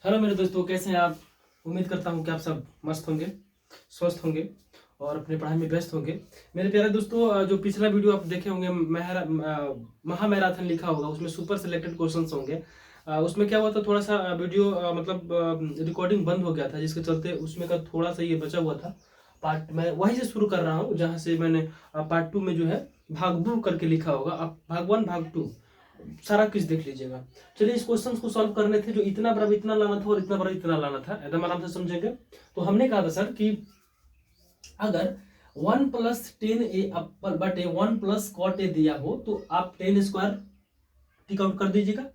Hello मेरे दोस्तों, कैसे हैं आप। उम्मीद करता हूं कि आप सब मस्त होंगे, स्वस्थ होंगे और अपनी पढ़ाई में व्यस्त होंगे। मेरे प्यारे दोस्तों, जो पिछला वीडियो आप देखे होंगे महा मैराथन लिखा होगा, उसमें सुपर सिलेक्टेड क्वेश्चंस होंगे। उसमें क्या हुआ था, थोड़ा सा वीडियो मतलब रिकॉर्डिंग बंद हो गया था, जिसके चलते उसमें का थोड़ा सा ये बचा हुआ था पार्ट। मैं वहीं से शुरू कर रहा हूँ जहाँ से मैंने पार्ट 2 में जो है भाग 2 करके लिखा होगा। आप भाग 1 भाग 2 सारा कुछ देख लीजिएगा। चलिए, इस क्वेश्चन को सॉल्व करने थे, जो इतना बड़ा इतना लाना था और इतना बड़ा इतना लाना था, एकदम आराम से समझेंगे। तो हमने कहा था सर कि अगर 1 + 10a बटे 1 + cot a दिया हो तो आप 10² टिक आउट कर दीजिएगा।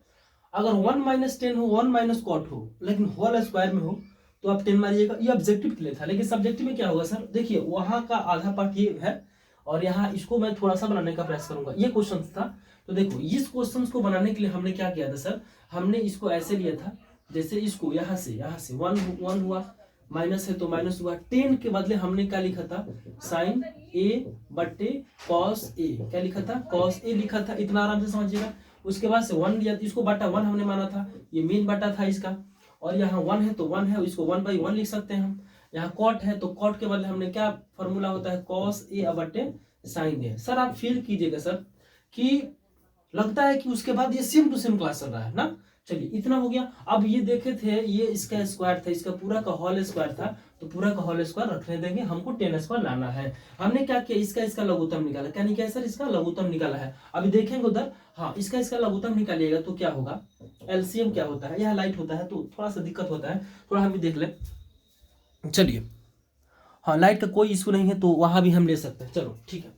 अगर 1 - 10 हो, 1 - cot हो, लेकिन होल स्क्वायर में हो तो आप 10 मारिएगा। ये ऑब्जेक्टिव के लिए था, लेकिन सब्जेक्टिव में क्या होगा सर, देखिए वहां का आधा पार्ट ये है और यहाँ इसको मैं थोड़ा सा बनाने का प्रयास करूंगा। ये क्वेश्चन था, तो देखो इस क्वेश्चन को बनाने के लिए हमने क्या किया था सर, हमने इसको ऐसे लिया था, जैसे इसको यहाँ से 1 हुआ, माइनस है तो माइनस हुआ। 10 के बदले हमने क्या लिखा था, sin a बटे cos a, क्या लिखा था, cos a लिखा था। इतना आराम से समझिएगा। उसके बाद से 1 लिया, इसको बटा 1 हमने माना था, ये मेन बटा था इसका। और यहाँ 1 है तो 1 है, इसको 1/1 लिख सकते हैं हम। यहाँ cot है तो cot के बदले हमने क्या फॉर्मूला होता है, cos a बटे sin a। सर आप फील कीजिएगा सर कि लगता है कि उसके बाद ये सेम टू सेम क्लास चल रहा है ना। चलिए, इतना हो गया। अब ये देखे थे, ये इसका स्क्वायर था, इसका पूरा का होल स्क्वायर था, तो पूरा का होल स्क्वायर रखने देंगे, हमको 10² लाना है। हमने क्या किया, इसका लघुत्तम निकाला। क्या निकाला सर, इसका लघुत्तम निकाला है। अभी देखेंगे उधर, हाँ इसका लघुत्तम निकालिएगा तो क्या होगा, एलसीएम क्या होता है। यह लाइट होता है तो थोड़ा सा दिक्कत होता है, थोड़ा हम भी देख ले। चलिए, हाँ लाइट का कोई इशू नहीं है तो वहां भी हम ले सकते हैं। चलो ठीक है।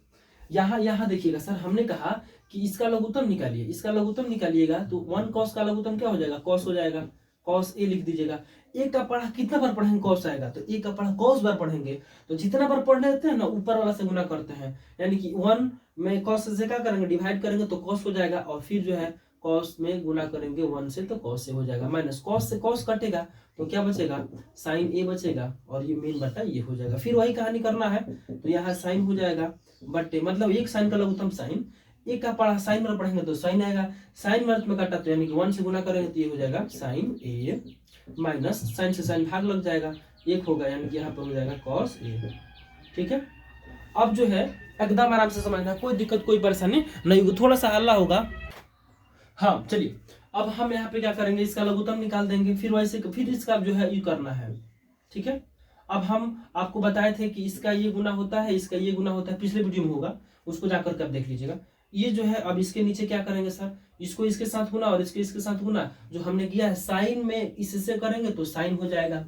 यहाँ देखिएगा सर, हमने कहा कि इसका लघुत्तम निकालिए। इसका लघुत्तम निकालिएगा तो 1 cos का लघुत्तम क्या हो जाएगा, cos हो जाएगा। cos a लिख दीजिएगा। a का पढ़ा कितना बार पढ़ेंगे, cos आएगा, तो a का पढ़ा cos बार पढ़ेंगे, तो जितना बार पढ़ लेते हैं ना ऊपर वाला से गुना करते हैं, यानी कि 1 में cos से क्या करेंगे, डिवाइड करेंगे तो cos हो जाएगा, और फिर जो है cos में गुना करेंगे 1 से तो cos से हो जाएगा, माइनस cos से cos कटेगा तो क्या बचेगा, sin a बचेगा, और ये मेन बटा ये हो जाएगा। फिर वही कहानी करना है, तो यहाँ sin हो जाएगा बटे, मतलब एक sin का लघुत्तम sin, एक का पढ़ा साइन में पढ़ेंगे तो साइन आएगा, साइन में काटा तो यानी कि 1 से गुना करेंगे तो ये हो जाएगा sin a, माइनस साइन से साइन भाग लग जाएगा, 1 होगा, यानी कि यहाँ पर हो जाएगा cos a। ठीक है, अब जो है एकदम आराम से समझना, कोई दिक्कत कोई परेशानी नहीं होगी, थोड़ा सा हल्ला होगा। हाँ चलिए, अब हम यहाँ पे क्या करेंगे, इसका लघुत्तम निकाल देंगे, फिर वैसे फिर इसका जो है ये करना है। ठीक है, अब हम आपको बताए थे कि इसका ये गुना होता है, इसका ये गुना होता है, पिछले वीडियो में होगा, उसको जाकर के आप देख लीजिएगा। ये जो है अब इसके नीचे क्या करेंगे सर, इसको इसके साथ गुना और इसके साथ गुना, जो हमने किया है साइन में इससे करेंगे तो साइन हो जाएगा,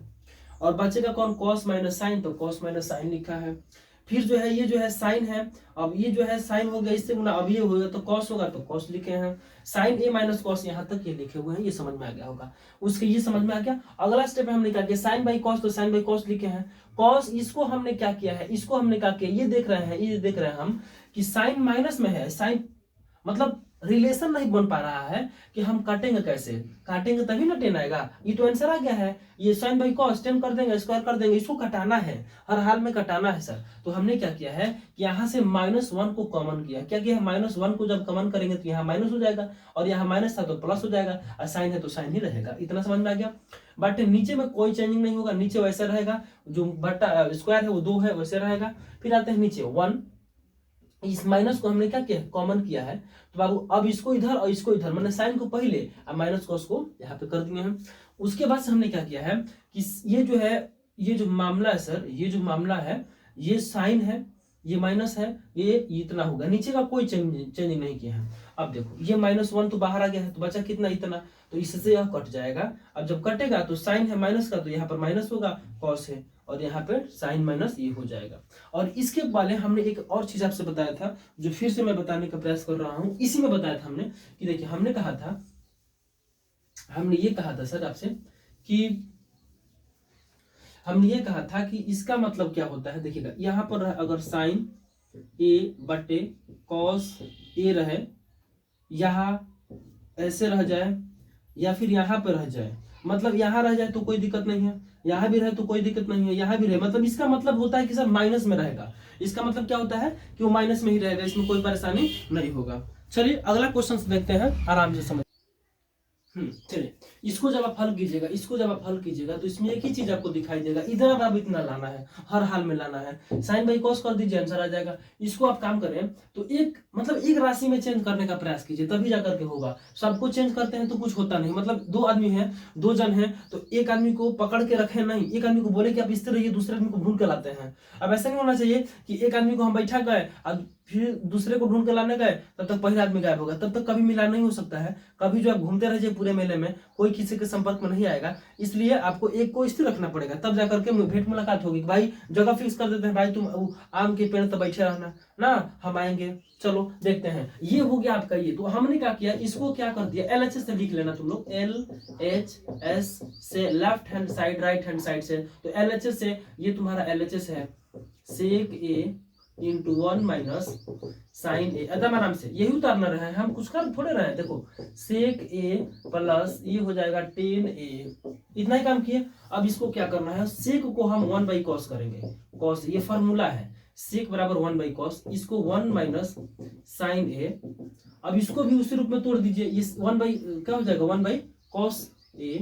और बचेगा कौन, cos - sin, तो cos - sin लिखा है। फिर जो है ये जो है साइन है, अब ये जो है साइन हो गया इससे गुना, अब ये होगा तो cos होगा तो cos लिखे हैं, sin a - cos यहाँ तक ये लिखे हुए हैं, ये समझ में आ गया होगा। उसके ये समझ में आ गया। अगला स्टेप हमने क्या किया, sin/cos तो sin/cos लिखे हैं, cos इसको हमने क्या किया है, इसको हमने क्या किया, ये देख रहे हैं, ये देख रहे हैं हम कि साइन माइनस में है, साइन मतलब रिलेशन नहीं बन पा रहा है कि हम काटेंगे कैसे, काटेंगे तभी ना 10 आएगा। ये तो आंसर आ गया है, ये sin/cos 10 कर देंगे, स्क्वायर कर देंगे, इसको कटाना है, हर हाल में कटाना है सर। तो हमने क्या किया है कि यहाँ से -1 को कॉमन किया। क्या किया है, -1 को जब कॉमन करेंगे तो यहाँ माइनस हो जाएगा, और यहाँ माइनस था तो प्लस हो जाएगा, और साइन है तो साइन ही रहेगा। इतना समझ में आ गया। बट नीचे में कोई चेंजिंग नहीं होगा, नीचे वैसे रहेगा, जो बटा स्क्वायर है वो 2 है वैसे रहेगा। फिर आते हैं नीचे 1, इस माइनस को हमने क्या किया, कॉमन किया है, तो बाबू अब इसको इधर और इसको इधर, मैंने साइन को पहले और माइनस cos को यहाँ पे कर दिए हैं। उसके बाद से हमने क्या किया है कि ये जो है, ये जो मामला है सर, ये जो मामला है, ये साइन है, ये माइनस है, ये इतना होगा, नीचे का कोई चेंजिंग नहीं किया है। अब देखो ये -1 तो बाहर आ गया है, तो बचा कितना, इतना, तो इससे यह कट जाएगा। अब जब कटेगा तो साइन है माइनस का, तो यहाँ पर माइनस होगा, cos है, और यहाँ पे साइन माइनस ये हो जाएगा। और इसके पहले हमने एक और चीज आपसे बताया था, जो फिर से मैं बताने का प्रयास कर रहा हूं, इसी में बताया था हमने कि देखिए हमने ये कहा था सर आपसे कि हमने ये कहा था कि इसका मतलब क्या होता है। देखिएगा यहाँ पर अगर साइन a बटे cos a रहे, यहाँ ऐसे रह जाए या फिर यहाँ पर रह जाए, मतलब यहाँ रह जाए तो कोई दिक्कत नहीं है, यहाँ भी रहे तो कोई दिक्कत नहीं है, यहाँ भी रहे, मतलब इसका मतलब होता है कि सर माइनस में रहेगा। इसका मतलब क्या होता है कि वो माइनस में ही रहेगा, इसमें कोई परेशानी नहीं होगा। चलिए अगला क्वेश्चन देखते हैं, आराम से समझ। चलिए, इसको जब आप हल कीजिएगा, इसको जब आप हल कीजिएगा तो इसमें एक ही चीज आपको दिखाई देगा, इधर अब इतना लाना है, हर हाल में लाना है। साइन बाई कॉस कर दीजिए, आंसर आ जाएगा। इसको आप काम करें तो एक मतलब एक राशि में चेंज करने का प्रयास कीजिए, तभी जाकर के होगा। सबको चेंज करते हैं तो कुछ होता नहीं। मतलब दो आदमी हैं, दो जन हैं, तो एक आदमी को पकड़ के रखे नहीं, एक आदमी को बोले कि आप इस तरह रहिए, दूसरे आदमी को ढूंढ के लाते हैं। अब ऐसा नहीं होना चाहिए कि एक आदमी को हम बैठा गए और फिर दूसरे को ढूंढ के लाने गए, तब तक पहला आदमी गायब होगा, तब तक कभी मिलान नहीं हो सकता है। कभी जो आप घूमते रहिए पूरे मेले में, कोई किसी के संपर्क में नहीं आएगा। इसलिए आपको एक को स्थिर रखना पड़ेगा, तब जाकर के भेंट मुलाकात होगी। भाई जगह फिक्स कर देते हैं, भाई तुम आम के पेड़ तक बैठे रहना ना, हम आएंगे, चलो देखते हैं। ये हो गया आपका। ये तो हमने क्या किया, इसको क्या कर दिया, LHS से लिख लेना तुम लोग, LHS से left hand side, right hand side से। तो LHS से ये तुम्हारा LHS है सेक ए इंटू 1 माइनस साइन ए। एकदम आराम से यही उतारना रहे हैं, हम कुछ कर थोड़े रहे हैं। देखो सेक ए प्लस ये हो जाएगा 10a, इतना ही काम किए। अब इसको क्या करना है, सेक को हम 1 बाई कॉस करेंगे। कॉस ये फॉर्मूला है, सेक बराबर 1 बाई कॉस, इसको 1 माइनस साइन ए। अब इसको भी उसी रूप में तोड़ दीजिए, इस 1 बाई क्या हो जाएगा, 1 बाई कॉस ए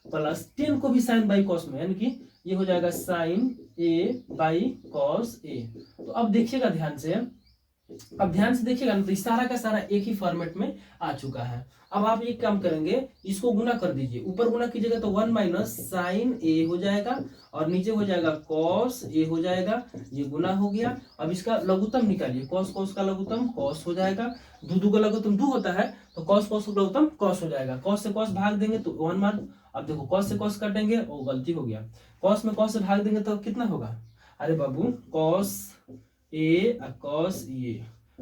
प्लस 10 को भी साइन बाई कॉस में, यानी कि ये हो जाएगा sign A by cos A. तो अब देखिएगा ध्यान से, अब ध्यान से देखिएगा ना, तो सारा का सारा एक ही फॉर्मेट में आ चुका है। अब आप एक काम करेंगे, इसको गुना कर दीजिए, ऊपर गुना कीजिएगा तो 1 माइनस साइन ए हो जाएगा और नीचे हो जाएगा कॉस ए हो जाएगा, ये गुना हो गया। अब इसका लघुत्तम निकालिए, कॉस कॉस का लघुत्तम कॉस हो जाएगा, दो का लघुत्तम 2 होता है, तो कॉस कॉस का लघुत्तम कॉस हो जाएगा। कॉस से कॉस भाग देंगे तो 1 मान। अब देखो कॉस से कॉस काटेंगे, ओ गलती हो गया, कॉस में कॉस से भाग देंगे तो कितना होगा, अरे बाबू कॉस ए कॉस ये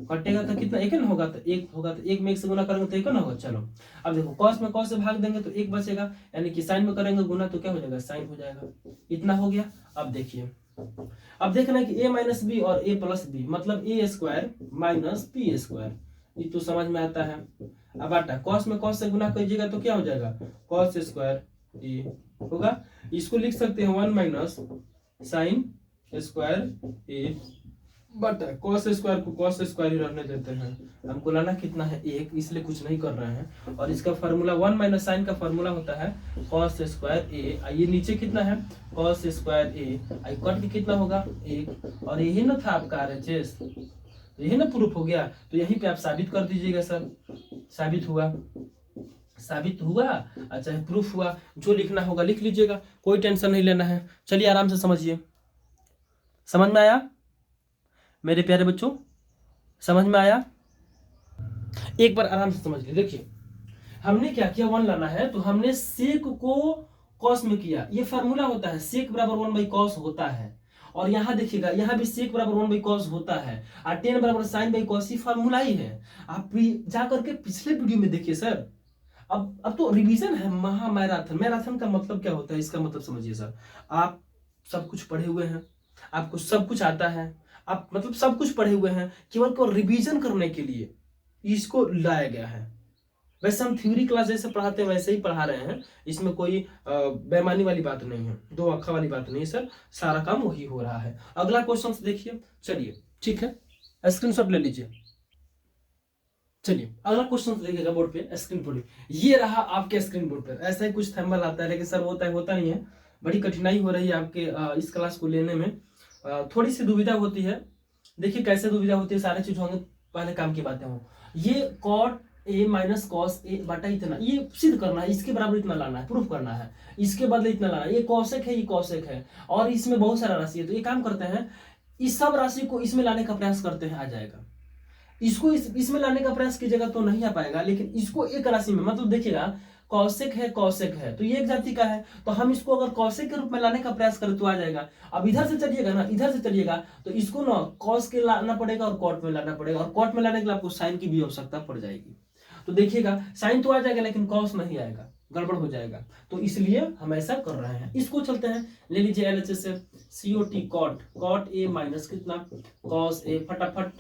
कटेगा तो कितना, एक ना होगा, तो एक होगा, तो एक में एक से गुना करेंगे तो एक ना होगा। चलो अब देखो कॉस में कॉस से भाग देंगे तो एक बचेगा, यानी कि साइन में करेंगे गुना तो क्या हो जाएगा, साइन हो जाएगा। इतना हो गया। अब देखिए, अब देखना है कि a माइनस बी और a प्लस बी, मतलब ए स्क्वायर माइनस बी स्क्वायर, ये तो समझ में आता है। अब आटा कॉस में कॉस से गुना कीजिएगा तो क्या हो जाएगा, कॉस स्क्वायर ए होगा। इसको लिख सकते हैं 1 माइनस साइन स्क्वायर ए बटा कॉस स्क्वायर को कॉस स्क्वायर ही रहने देते हैं। हमको लाना कितना है, एक, इसलिए कुछ नहीं कर रहे हैं। और इसका फार्मूला 1 माइनस साइन का फार्मूला होता है कॉस स्क्वायर ए। ये नीचे कितना है, कॉस स्क्वायर ए, कट के कितना होगा, 1। और यही ना था आपका RHS, यही ना प्रूफ हो गया। तो यहीं पे आप साबित कर दीजिएगा सर, साबित हुआ, साबित हुआ, अच्छा प्रूफ हुआ। जो लिखना होगा लिख लीजिएगा, कोई टेंशन नहीं लेना है। चलिए आराम से समझिए, समझ में आया मेरे प्यारे बच्चों, समझ में आया? एक बार आराम से समझ लीजिए। देखिए हमने क्या किया, 1 लाना है तो हमने सेक को कॉस में किया। ये फार्मूला होता है, सेक बराबर 1 बाई कॉस होता है। और यहाँ देखिएगा, यहाँ भी सेक बराबर 1 बाई कॉस होता है, और 10 बराबर साइन बाई कॉस, ये फार्मूला ही है। आप भी जा करके पिछले वीडियो में देखिए सर। अब तो रिवीजन है, महा मैराथन। मैराथन का मतलब क्या होता है, इसका मतलब समझिए सर, आप सब कुछ पढ़े हुए हैं, आपको सब कुछ आता है, आप मतलब सब कुछ पढ़े हुए हैं, केवल को रिवीजन करने के लिए इसको लाया गया है। वैसे हम थ्योरी क्लास जैसे पढ़ाते हैं वैसे ही पढ़ा रहे हैं, इसमें कोई बेईमानी वाली बात नहीं है, दो अक्खा वाली बात नहीं है सर, सारा काम वही हो रहा है। अगला क्वेश्चन देखिए, चलिए ठीक है, स्क्रीनशॉट ले लीजिए। चलिए अगला क्वेश्चन देखिएगा बोर्ड पे, स्क्रीन बोर्ड, ये रहा आपके स्क्रीन बोर्ड पर। ऐसा ही कुछ थंबनेल आता है, लेकिन सर होता नहीं है, बड़ी कठिनाई हो रही है आपके इस क्लास को लेने में, थोड़ी सी दुविधा होती है। देखिए कैसे दुविधा होती है, सारे चीज होंगे, पहले काम की बातें हो। ये cot A minus cos A बटा इतना, ये सिद्ध करना है, इसके बराबर इतना लाना है, प्रूफ करना है, इसके बदले इतना लाना है। ये कॉसेक है, ये कॉसेक है, और इसमें बहुत सारा राशि है। तो ये काम करते हैं, इस सब राशि को इसमें लाने का प्रयास करते हैं, आ जाएगा। इसको इसमें लाने का प्रयास कीजिएगा तो नहीं आ पाएगा, लेकिन इसको एक राशि में, मतलब देखिएगा कौशिक है तो ये एक जाति का है, तो हम इसको अगर कौशिक के रूप में लाने का प्रयास करें तो आ जाएगा। अब इधर से चलिएगा ना, इधर से चलिएगा तो इसको ना कॉस के लाना पड़ेगा और कॉट में लाना पड़ेगा, और कॉट में लाने के लिए आपको साइन की भी आवश्यकता पड़ जाएगी। तो देखिएगा साइन तो आ जाएगा लेकिन कॉस नहीं आएगा, गड़बड़ हो जाएगा। तो इसलिए हम ऐसा कर रहे हैं। इसको चलते हैं, ले लीजिए LHS से COT कॉट ए माइनस कितना कॉस ए, फटाफट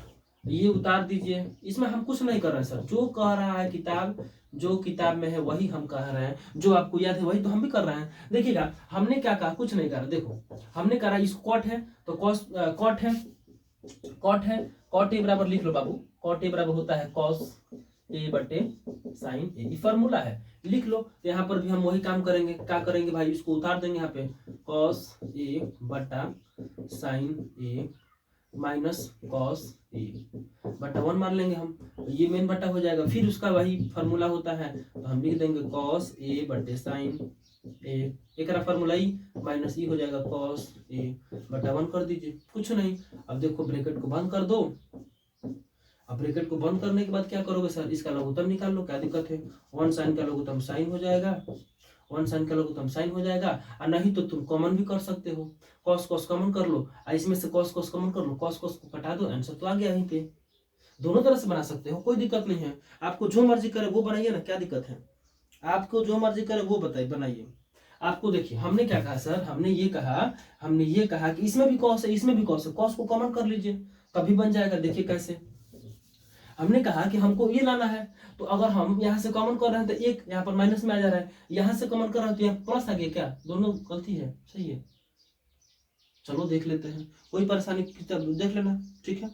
ये उतार दीजिए। इसमें हम कुछ नहीं कर रहे हैं सर, जो कह रहा है किताब, जो किताब में है वही हम कह रहे हैं, जो आपको याद है वही तो हम भी कर रहे हैं। देखिएगा हमने क्या कहा, कुछ नहीं कहा। देखो हमने कहा इस कॉट है तो कॉट है, कॉट ए बराबर लिख लो बाबू, कॉट ए बराबर होता है कॉस ए बटे साइन ए, ये फॉर्मूला है। लिख लो। तो यहाँ पर भी हम वही काम करेंगे, क्या करेंगे भाई, इसको उतार देंगे यहाँ पे, कॉस ए बटा sign A minus cos A बटा 1 मान लेंगे हम, ये मेन बटा हो जाएगा। फिर उसका वही फार्मूला होता है, तो हम लिख देंगे कॉस ए बटे साइन ए, एक फार्मूला ई माइनस ई हो जाएगा कॉस ए बटा 1 कर दीजिए, कुछ नहीं। अब देखो ब्रैकेट को बंद कर दो। अब ब्रैकेट को बंद करने के बाद क्या करोगे सर, इसका लघुत्तम निकाल लो, क्या दिक्कत है। 1 साइन का लघुत्तम साइन हो जाएगा, 1 साइन का लघुत्तम साइन हो जाएगा। और नहीं तो तुम कॉमन भी कर सकते हो, कॉस कॉस कॉमन कर लो, इसमें से कॉस कॉस कॉमन कर लो, कॉस कॉस को कटा दो, आंसर तो आ गया यहीं पे। दोनों तरह से बना सकते हो, कोई दिक्कत नहीं है। आपको जो मर्जी करे वो बनाइए ना, क्या दिक्कत है, आपको जो मर्जी करे वो बताइए, बनाइए। आपको देखिए हमने क्या कहा सर, हमने ये कहा कि इसमें भी कॉस है, इसमें भी कॉस है, कॉस को कॉमन कर लीजिए तभी बन जाएगा। देखिए कैसे, हमने कहा कि हमको ये लाना है, तो अगर हम यहाँ से कॉमन कर रहे हैं तो एक यहाँ पर माइनस में आ जा रहा है, यहाँ से कॉमन कर रहे हैं तो यहाँ प्लस आ गया, क्या दोनों गलती है, सही है। चलो देख लेते हैं, कोई परेशानी देख लेना, ठीक है।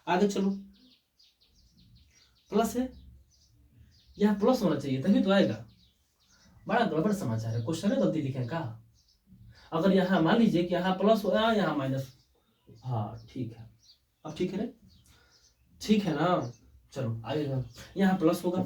आगे चलो, प्लस है, यहाँ प्लस होना चाहिए तभी तो आएगा। बड़ा गड़बड़ समाचार है, क्वेश्चन में गलती लिखे का। अगर यहाँ मान लीजिए कि यहाँ प्लस हो, यहाँ माइनस, हाँ ठीक है, अब ठीक है ना, ठीक है ना। चलो आगे जाओ, यहाँ प्लस होगा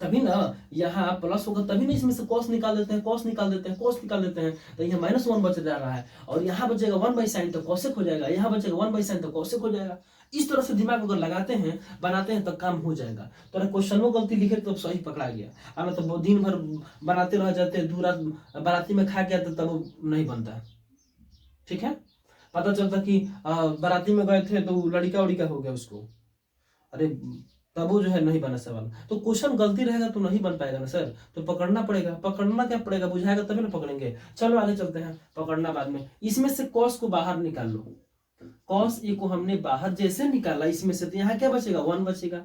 तभी ना, यहाँ प्लस होगा तभी ना, इसमें से कॉस निकाल देते हैं, कॉस निकाल देते हैं, कॉस निकाल देते हैं, तो यहाँ -1 बच जा रहा है, और यहाँ बचेगा 1/sin तो कॉसेक हो जाएगा, यहाँ बचेगा 1/sin तो कॉसेक हो जाएगा। इस तरह से दिमाग अगर लगाते हैं, बनाते हैं, तो काम हो जाएगा। तो अगर क्वेश्चन में गलती लिखे तो सही पकड़ा गया, और ना तो दिन भर बनाते रह जाते, दूर बाराती में खा गया तो तब नहीं बनता, ठीक है। पता चलता कि बाराती में गए थे तो लड़का उड़िका हो गया उसको, अरे तब वो जो है नहीं बना सवाल। तो क्वेश्चन गलती रहेगा तो नहीं बन पाएगा ना सर, तो पकड़ना पड़ेगा, पकड़ना क्या पड़ेगा, बुझाएगा तभी ना पकड़ेंगे। चलो आगे चलते हैं, पकड़ना बाद में। इसमें से कॉस को बाहर निकाल लो, कॉस ए को हमने बाहर जैसे निकाला इसमें से, तो यहाँ क्या बचेगा 1 बचेगा,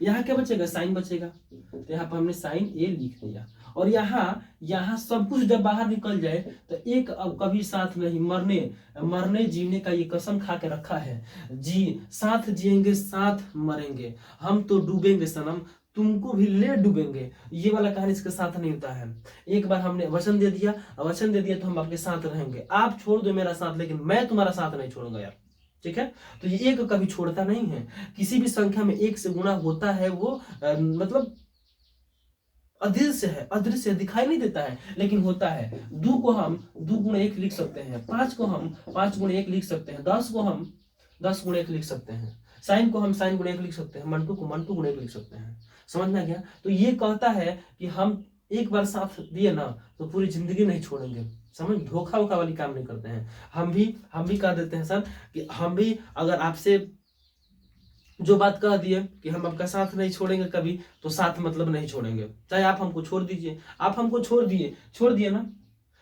यहाँ क्या बचेगा साइन बचेगा, तो यहाँ पर हमने साइन ए लिख दिया। और यहाँ सब कुछ जब बाहर निकल जाए तो एक अब कभी साथ नहीं, मरने जीने का ये कसम खा के रखा है, जी साथ जिएंगे साथ मरेंगे, हम तो डूबेंगे सनम तुमको भी ले डूबेंगे, ये वाला कहानी इसके साथ नहीं होता है। एक बार हमने वचन दे दिया तो हम आपके साथ रहेंगे, आप छोड़ दो मेरा साथ लेकिन मैं तुम्हारा साथ नहीं छोड़ूंगा यार, ठीक है। तो ये एक कभी छोड़ता नहीं है, किसी भी संख्या में 1 से गुणा होता है वो मतलब अदृश्य है, अदृश्य दिखाई नहीं देता है लेकिन होता है। 2 को हम 2 गुणा 1 लिख सकते हैं, 5 को हम 5 गुणा 1 लिख सकते हैं, 10 को हम 10 गुणा 1 लिख सकते हैं, साइन को हम साइन गुणा 1 लिख सकते हैं, मंटू को मंटू गुणा 1 लिख सकते हैं। समझ में आ गया। तो ये कहता है कि हम एक बार साथ दिए ना तो पूरी जिंदगी नहीं छोड़ेंगे, समझ, धोखा वोखा वाली काम नहीं करते हैं। हम भी कह देते हैं सर कि हम भी अगर आपसे जो बात कह दिए कि हम आपका साथ नहीं छोड़ेंगे कभी, तो साथ मतलब नहीं छोड़ेंगे, चाहे आप हमको छोड़ दीजिए, आप हमको छोड़ दिए ना,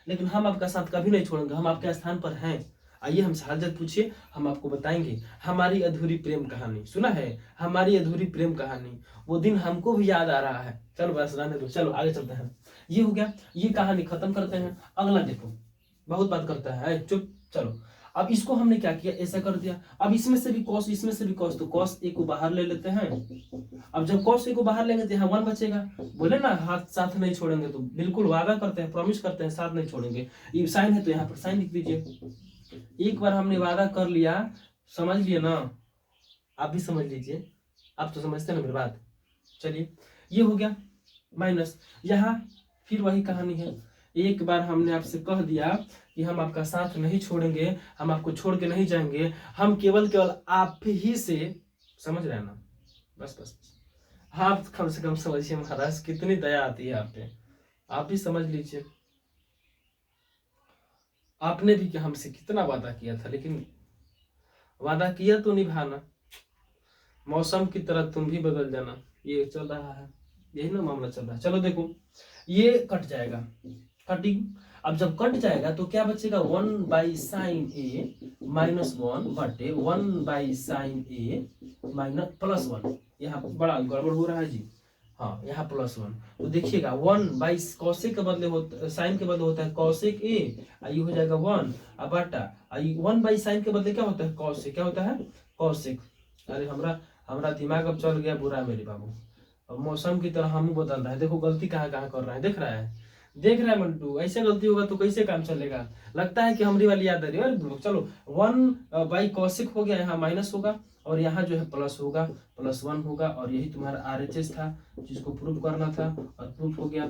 लेकिन हम आपका साथ कभी नहीं छोड़ेंगे, हम आपके स्थान पर हैं। आइए हमसे हालत पूछिए, हम आपको बताएंगे हमारी अधूरी प्रेम कहानी। सुना है हमारी अधूरी प्रेम कहानी, वो दिन हमको भी याद आ रहा है। चलो बस रहने दो, चलो आगे चलते हैं। ये हो गया, ये कहानी खत्म करते हैं। अगला देखो, बहुत बात करता है, चुप। चलो अब इसको हमने क्या किया, ऐसा कर दिया। अब इसमें से भी कॉस, इसमें से भी कॉस, तो कॉस ए को बाहर ले लेते हैं। अब जब कॉस ए को बाहर लेंगे तो यहाँ 1 बचेगा। बोले ना हाथ साथ नहीं छोड़ेंगे, तो बिल्कुल वादा करते हैं, प्रॉमिस करते हैं साथ नहीं छोड़ेंगे। ये साइन है तो यहाँ पर साइन लिख दीजिए। एक बार हमने वादा कर लिया, समझ लिए ना, आप भी समझ लीजिए, आप तो समझते हैं ना मेरी बात। चलिए ये हो गया माइनस, यहाँ फिर वही कहानी है। एक बार हमने आपसे कह दिया कि हम आपका साथ नहीं छोड़ेंगे, हम आपको छोड़ के नहीं जाएंगे, हम केवल आप ही से, समझ रहे हैं ना, बस बस आप कम से कम समझिए महाराज, कितनी दया आती है आप पे, आप भी समझ लीजिए। आपने भी क्या हमसे कितना वादा किया था, लेकिन वादा किया तो निभाना, मौसम की तरह तुम भी बदल जाना, ये चल रहा है, यही ना मामला चल रहा है। चलो देखो ये कट जाएगा, कटिंग। अब जब कट जाएगा तो क्या बचेगा, 1/sin a -1 बटे 1/sin a माइनस +1। यहाँ बड़ा गड़बड़ हो रहा है जी, हाँ यहाँ +1। तो देखिएगा 1/cosec के बदले होता, साइन के बदले होता है cosec a, ये हो जाएगा 1 बटा 1/sin के बदले क्या होता है cosec, क्या होता है cosec। अरे हमारा दिमाग अब चल गया बुरा मेरे बाबू, और मौसम की तरह हम बदल रहा है। देखो गलती कहाँ कहाँ कर रहा है, देख रहा है मंटू, ऐसे गलती होगा तो कैसे काम चलेगा। लगता है कि हमारी वाली याद आ रही है। अरे ब्रो, चलो 1/cos हो गया, यहाँ माइनस होगा और यहाँ जो है प्लस होगा, +1 होगा और यही तुम्हारा RHS था जिसको प्रूफ करना था और प्रूफ हो गया।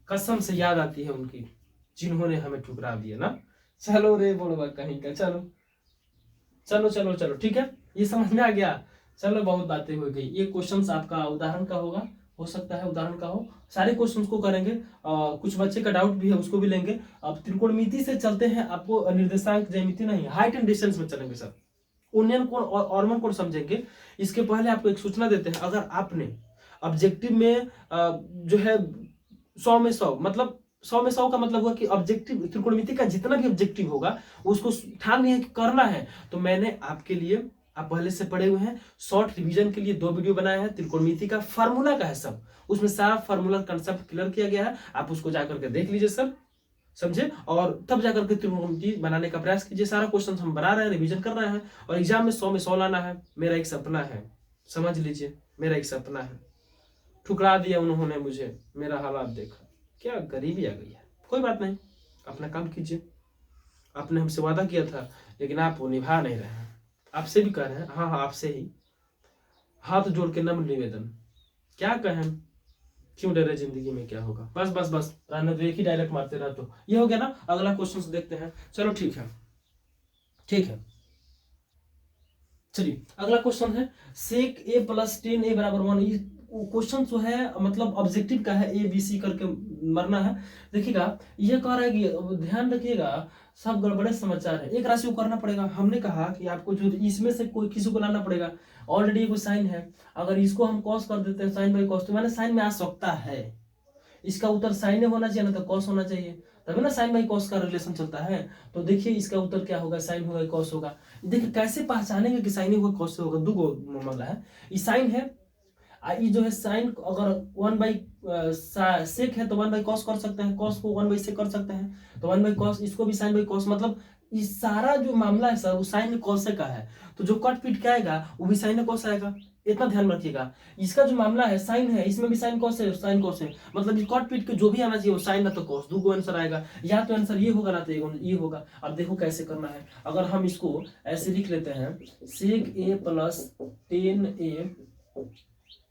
कसम से याद आती है उनकी जिन्होंने हमें ठुकरा दिया ना। चलो रे बोलवा कहीं का, चलो चलो चलो चलो ठीक है, ये समझ में आ गया। चलो बहुत बातें हो गई। ये क्वेश्चंस आपका उदाहरण का होगा, हो सकता है उदाहरण का हो। सारे क्वेश्चंस को करेंगे। कुछ बच्चे का डाउट भी है, उसको भी लेंगे। अब त्रिकोणमिति से चलते हैं, आपको निर्देशांक ज्यामिति नहीं, हाइट एंड डिस्टेंस में चलेंगे सर। उन्नयन कोण और ऑर्मन कोण समझेंगे। इसके पहले आपको एक सूचना देते हैं, अगर आपने ऑब्जेक्टिव में जो है 100 में 100 मतलब 100 में 100 का मतलब हुआ कि ऑब्जेक्टिव त्रिकोणमिति का जितना भी ऑब्जेक्टिव होगा उसको ठान लिया कि करना है। तो मैंने आपके लिए, आप पहले से पढ़े हुए हैं, शॉर्ट रिवीजन के लिए 2 वीडियो बनाया है। त्रिकोणमिति का फार्मूला का है सब, उसमें सारा फार्मूला कंसेप्ट क्लियर किया गया है। आप उसको जाकर के देख लीजिए सर, समझे, और तब जाकर के त्रिकोणमिति बनाने का प्रयास कीजिए। सारा क्वेश्चन हम बना रहे हैं, रिवीजन कर रहे हैं और एग्जाम में 100 में 100 लाना है। मेरा एक सपना है, समझ लीजिए, मेरा एक सपना है। ठुकरा दिया उन्होंने मुझे, मेरा हालात देखा, क्या गरीबी आ गई है। कोई बात नहीं, अपना काम कीजिए। आपने हमसे वादा किया था लेकिन आप वो निभा नहीं रहे हैं। आपसे भी कह रहे हैं, हाँ आपसे ही हाथ जोड़ के नम्र निवेदन, क्या कहें, क्यों डरे जिंदगी में क्या होगा। बस बस बस रहने दो, एक ही डायलॉग मारते रहो तो ये हो गया ना। अगला क्वेश्चन देखते हैं, चलो ठीक है ठीक है। चलिए अगला क्वेश्चन है, sec a + 10a = 1। क्वेश्चन जो है मतलब ऑब्जेक्टिव का है, ABC करके मरना है। देखिएगा ये कह रहा है कि ध्यान रखिएगा, सब गड़बड़े समाचार है। एक राशि को करना पड़ेगा। हमने कहा कि आपको जो इसमें से कोई किसी को लाना पड़ेगा। ऑलरेडी कोई साइन है, अगर इसको हम कॉस कर देते हैं साइन बाई कॉस, तो मैंने साइन में आ सकता है। इसका उत्तर साइन होना चाहिए ना तो कॉस होना चाहिए, तभी ना साइन बाई कॉस का रिलेशन चलता है। तो देखिए इसका उत्तर क्या होगा, साइन होगा कॉस होगा। देखिए कैसे पहचानेंगे कि साइन होगा कॉस होगा, दो मामला है। ये साइन है, ये जो है साइन अगर 1/sec है तो 1/cos कर सकते हैं, कॉस को 1/sec कर सकते हैं तो 1/cos, इसको भी साइन बाई कॉस। मतलब ये सारा जो मामला है सर वो साइन कॉस का है। तो जो कट पीट क्या आएगा वो भी साइन कॉस आएगा, इतना ध्यान रखिएगा। इसका जो मामला है साइन है, इसमें भी साइन कॉस है, साइन कॉस है। मतलब ये कट पीट के जो भी आना चाहिए वो साइन ना तो कॉस, दो आंसर आएगा। या तो आंसर ये होगा ना तो ये होगा। अब देखो कैसे करना है। अगर हम इसको ऐसे लिख लेते हैं, sec a + 10a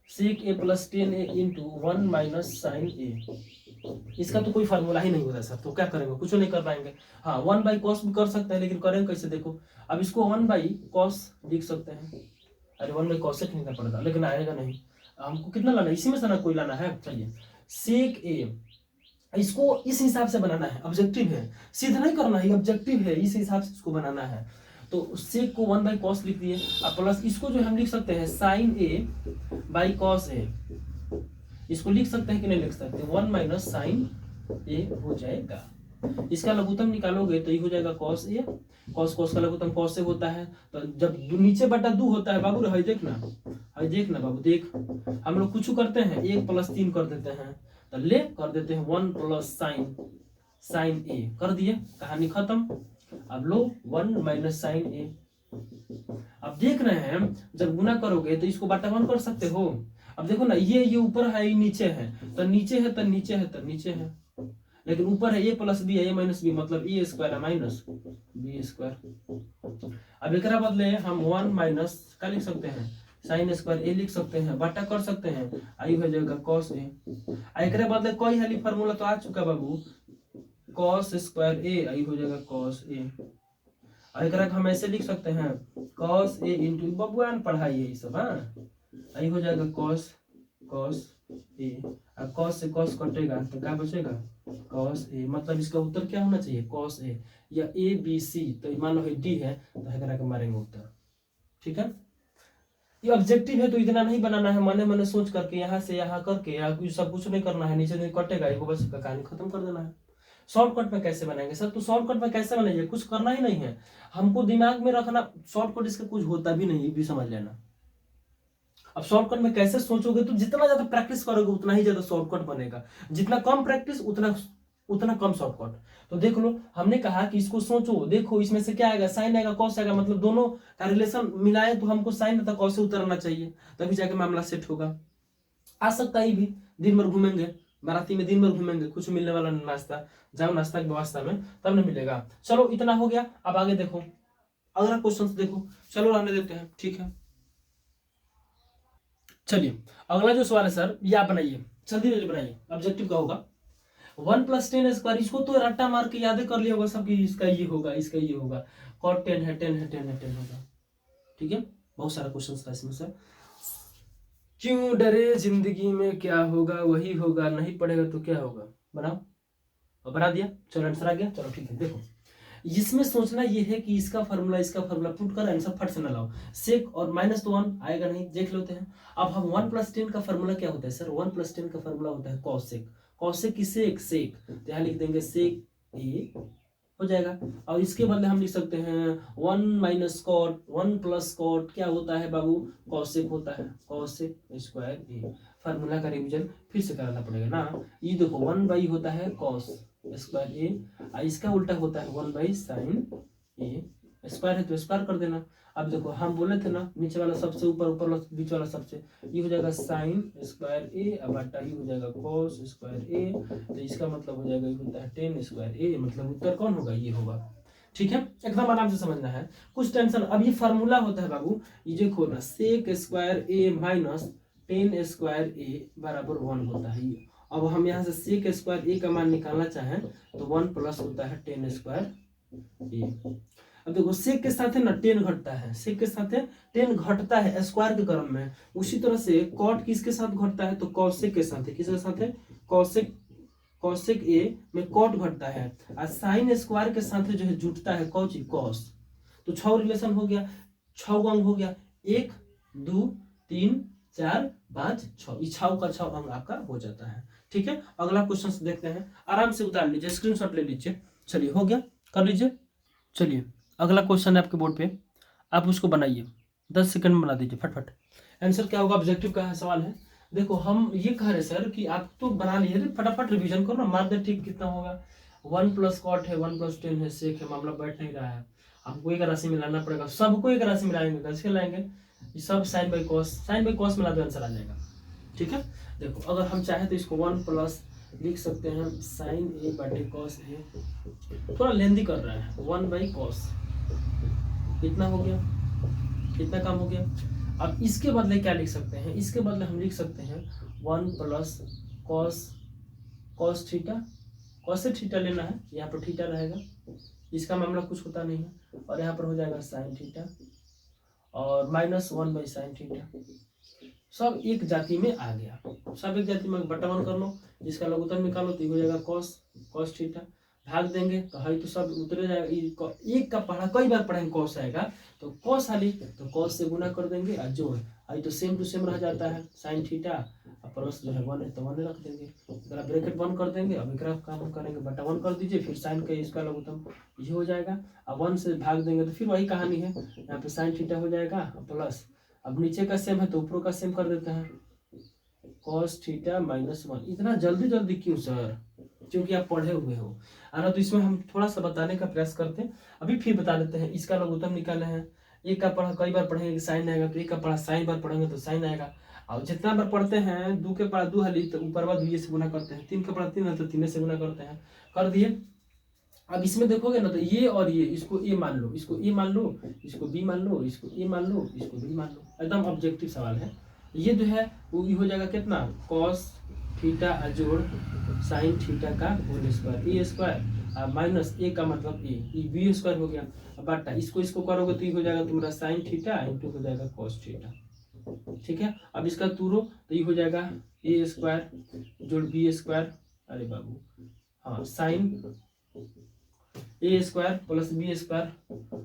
sec a + 10a × 1 - sin a। इसका तो कोई फार्मूला ही नहीं होता सर, तो क्या करेंगे, कुछ नहीं कर पाएंगे। हाँ 1/cos भी कर सकते हैं, लेकिन करेंगे कैसे, देखो अब इसको 1/cos लिख सकते हैं। अरे 1/cos से लिखना पड़ेगा, लेकिन आएगा नहीं। हमको कितना लाना है, इसी में से ना कोई लाना है। चलिए sec a, इसको इस हिसाब से बनाना है, ऑब्जेक्टिव है, सीधा नहीं करना है, ऑब्जेक्टिव है, इस हिसाब से इसको बनाना है। तो sec को 1/cos लिख दिए, अब प्लस इसको जो हम लिख सकते हैं sin a / cos a, इसको लिख सकते हैं कि नहीं लिख सकते, 1 - sin a हो जाएगा। इसका लघुत्तम निकालोगे तो ये हो जाएगा cos a, cos का लघुत्तम cos से होता है। तो जब नीचे बटा 2 होता है बाबू, हाई देखना बाबू, देख हम लोग कुछ करते हैं 1 + 3 कर देते हैं, तो ले कर देते हैं 1 + sin a, कर दिए, कहानी खत्म। अब लो 1 - sin a। अब देख रहे हैं जब गुना करोगे तो इसको बटा 1 कर सकते हो। अब देखो ना, ये ऊपर है, ये नीचे है, तो नीचे है तो नीचे है तो नीचे है, लेकिन ऊपर है a + b है, a - b मतलब a² है -b²। अब एक बदले हम 1 - क्या लिख सकते हैं, sin² a लिख सकते हैं, बटा कर सकते हैं, आई हो जाएगा cos a। एक बदले कोई हाली फार्मूला तो आ चुका बाबू, cos² a, आई हो जाएगा cos a। एक हम ऐसे लिख सकते हैं cos a × बबुआन पढ़ाई है ये सब, हाँ आई हो जाएगा cos a। अब cos से cos कटेगा तो क्या बचेगा, cos a। मतलब इसका उत्तर क्या होना चाहिए, cos a या ABC। तो मान लो D है तो है के मारेंगे उत्तर, ठीक है। ये ऑब्जेक्टिव है तो इतना नहीं बनाना है, मने मने सोच करके यहाँ से यहाँ करके, या सब कुछ नहीं करना है, नीचे नहीं कटेगा, एक बस कहानी खत्म कर देना है। शॉर्टकट में कैसे बनाएंगे सर, तो शॉर्टकट में कैसे बनाइए, कुछ करना ही नहीं है हमको, दिमाग में रखना शॉर्टकट, इसका कुछ होता भी नहीं, ये भी समझ लेना। अब शॉर्टकट में कैसे सोचोगे, तो जितना ज्यादा प्रैक्टिस करोगे उतना ही ज्यादा शॉर्टकट बनेगा, जितना कम प्रैक्टिस उतना कम शॉर्टकट। तो देख लो, हमने कहा कि इसको सोचो, देखो इसमें से क्या आएगा, साइन आएगा कॉस आएगा, मतलब दोनों का रिलेशन मिलाए तो हमको साइन तथा कॉस से उतरना चाहिए, तभी जाके मामला सेट होगा। आ सकता ही भी, दिन भर घूमेंगे बाराती में, दिन भर घूमेंगे, कुछ मिलने वाला नाश्ता, जाओ नाश्ता की व्यवस्था में तब नहीं मिलेगा। चलो इतना हो गया, अब आगे देखो, अगला क्वेश्चन देखो। चलो रहने देते हैं, ठीक है। चलिए अगला जो सवाल है सर, ये आप बनाइए, जल्दी जल्दी बनाइए, ऑब्जेक्टिव का होगा। 1+10², इसको तो रट्टा मार के याद कर लिया होगा सब कि इसका ये होगा, इसका ये होगा। कॉट 10 है, 10 है, 10 है, 10 होगा, ठीक है। बहुत सारा क्वेश्चन था इसमें सर। क्यों डरे, जिंदगी में क्या होगा वही होगा, नहीं पढ़ेगा तो क्या होगा। बनाओ, और बना दिया, चलो आंसर आ गया। चलो ठीक है, देखो इसमें सोचना ये है कि इसका फार्मूला पुट कर आंसर फट से ना लाओ। सेक और माइनस तो 1 आएगा नहीं, देख लेते हैं। अब हम 1+10 का फार्मूला क्या होता है सर, 1+10 का फार्मूला होता है कॉसेक। कॉसेक की सेक, तो यहाँ लिख देंगे सेक ए हो जाएगा। और इसके बदले हम लिख सकते हैं 1 - cot 1+cot क्या होता है बाबू, कॉसेक होता है, कॉसेक स्क्वायर ए। फार्मूला का रिवीजन फिर से कराना पड़ेगा ना। ये देखो 1 होता है कॉस स्क्वायर ए, इसका उल्टा होता है 1/sin ए। स्क्वायर है तो स्क्वायर कर देना। अब देखो हम बोले थे ना, नीचे वाला सबसे ऊपर, ऊपर वाला बीच वाला सबसे, ये हो जाएगा साइन स्क्वायर ए, अब बटा ये हो जाएगा कॉस स्क्वायर ए। तो इसका मतलब हो जाएगा ये होता है 10 स्क्वायर ए, मतलब उत्तर कौन होगा, ये होगा। ठीक है, एकदम आराम से समझना है, कुछ टेंशन। अब ये फार्मूला होता है बाबू, ये देखो ना, सेक स्क्वायर ए माइनस 10 स्क्वायर ए बराबर 1 होता है ये। अब हम यहाँ से सेक स्क्वायर ए का मान निकालना चाहें तो 1 प्लस होता है 10 स्क्वायर ए। अब देखो सेक के साथ है ना 10 घटता है, सेक के साथ 10 घटता है स्क्वायर के क्रम में। उसी तरह से कॉट किसके साथ घटता है, तो कॉसेक के साथ है। किसके साथ है, कॉसेक, कॉसेक ए में कॉट घटता है। और साइन स्क्वायर के साथ जो है जुटता है कौची, कॉस। तो 6 रिलेशन हो गया, 6 अंग हो गया, 1 2 3 4 5 6, इस 6 का 6 अंग आपका हो जाता है। ठीक है, अगला क्वेश्चन देखते हैं, आराम से उतार लीजिए, स्क्रीनशॉट ले लीजिए। चलिए हो गया, कर लीजिए। चलिए अगला क्वेश्चन है आपके बोर्ड पे, आप उसको बनाइए, 10 सेकंड में बना दीजिए फटफट। आंसर क्या होगा, ऑब्जेक्टिव का है सवाल है। देखो हम ये कह रहे सर कि आप तो बना लिए, फटाफट रिवीजन करो ना, मार दे ठीक कितना होगा। 1 + cot है, 1+10 है, सेक है, मामला बैठ नहीं रहा है। हमको एक राशि मिलाना पड़ेगा, सबको एक राशि मिलाएंगे, कैसे लाएंगे, सब साइन बाई कॉस मिला दो, आंसर आ जाएगा। ठीक है, देखो अगर हम चाहें तो इसको 1 प्लस लिख सकते हैं साइन ए बटे कॉस ए, थोड़ा लेंदी कर रहा है, 1/cos, कितना हो गया, कितना काम हो गया। अब इसके बदले क्या लिख सकते हैं, इसके बदले हम लिख सकते हैं 1 प्लस कॉस थीटा, कॉस से थीटा लेना है, यहाँ पर थीटा रहेगा, इसका मामला कुछ होता नहीं है, और यहाँ पर हो जाएगा साइन थीटा, और -1/sin थीटा। सब एक जाति में आ गया, सब एक जाति में, बटा 1 कर लो, जिसका लघुत्तम निकालो तो हो जाएगा कॉस थीटा, भाग देंगे तो है तो सब उतरे जाएगा। एक का पढ़ा, कई बार पढ़ेंगे कॉस आएगा तो कॉस आली, तो कॉस से गुना कर देंगे और जोड़, आई तो सेम टू सेम रह जाता है, साइन थीटा प्लस जो है 1 है तो 1 रख देंगे, जरा ब्रैकेट 1 कर देंगे। अब एक काम करेंगे, बटा 1 कर दीजिए, फिर साइन का इसका लघुत्तम ये हो जाएगा, अब 1 से भाग देंगे तो फिर वही कहानी है, यहाँ पे साइन थीटा हो जाएगा प्लस, अब नीचे का सेम है तो ऊपर का सेम कर देते हैं, cos थीटा -1। इतना जल्दी जल्दी क्यों सर, क्योंकि आप पढ़े हुए हो। आना तो इसमें हम थोड़ा सा बताने का प्रयास करते हैं, अभी फिर बता देते हैं। इसका लघुत्तम निकालना है, एक का पढ़ा कई बार पढ़ेंगे साइन आएगा, तो एक का पढ़ा साइन बार पढ़ेंगे तो साइन आएगा। और जितना बार पढ़ते हैं, 2 के पढ़ा 2 हली तो ऊपर बाद 2 से गुना करते हैं, 3 का पढ़ा 3 है तो 3 से गुना करते हैं, कर दिए। अब इसमें देखोगे ना तो ये और ये, इसको ए मान लो, इसको ए मान लो, इसको बी मान लो, इसको ए मान लो, इसको बी मान लो, एकदम ऑब्जेक्टिव सवाल है। ये जो है वो हो जाएगा कितना, कॉस थीटा जोड़ साइन थीटा का होल स्क्वायर, ए स्क्वायर माइनस ए का मतलब ए बी स्क्वायर हो गया, बटा इसको करोगे तो ये हो जाएगा तुम्हारा साइन थीटा इंटू हो जाएगा कॉस थीटा। ठीक है, अब इसका तूरो तो ये हो जाएगा ए स्क्वायर जोड़ बी स्क्वायर, अरे बाबू हाँ, sine A square plus B square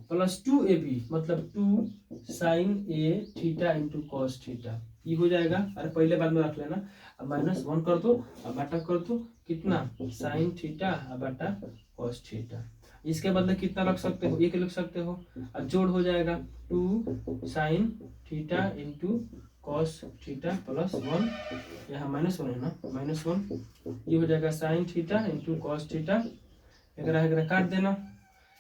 plus 2ab, मतलब 2 sine A theta into cos theta, ये हो जाएगा। अरे पहले बाद में रख लेना, अब -1 कर दो, अब बटा कर दो, कितना साइन थीटा बटा कॉस थीटा। इसके बदले कितना रख सकते हो, 1 लिख सकते हो, अब जोड़ हो जाएगा 2 sine theta into cos theta plus 1, यहाँ -1 है ना, -1, ये हो जाएगा sine theta into cos theta, एक काट देना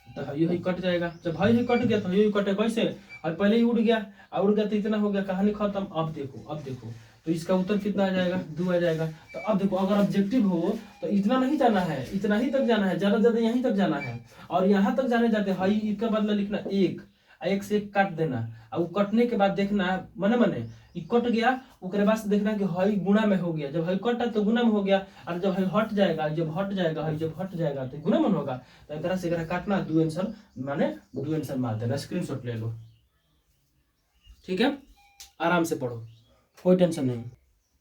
तो यही कट जाएगा। जब यही कट गया तो यही कटे कैसे, और पहले ही उड़ गया तो इतना हो गया, कहानी खत्म। अब देखो तो इसका उत्तर कितना आ जाएगा, 2 आ जाएगा। तो अब देखो अगर ऑब्जेक्टिव हो तो इतना नहीं जाना है, इतना ही तक जाना है, ज्यादा से ज्यादा यहीं तक जाना है। और यहाँ तक जाने जाते हाई इसका बदला लिखना 1, 1 से 1 काट देना, और वो कटने के बाद देखना मने मने ये कट गया, उसके बाद से देखना कि हई गुणा में हो गया। जब हई कटा तो गुणा में हो गया, और जब हई हट जाएगा, जब हट जाएगा हई जब हट जाएगा तो गुणा में होगा। तो एक तरह से एकरा काटना 2 आंसर माने 2 आंसर मार देना, स्क्रीनशॉट ले लो, ठीक है। आराम से पढ़ो, कोई टेंशन नहीं।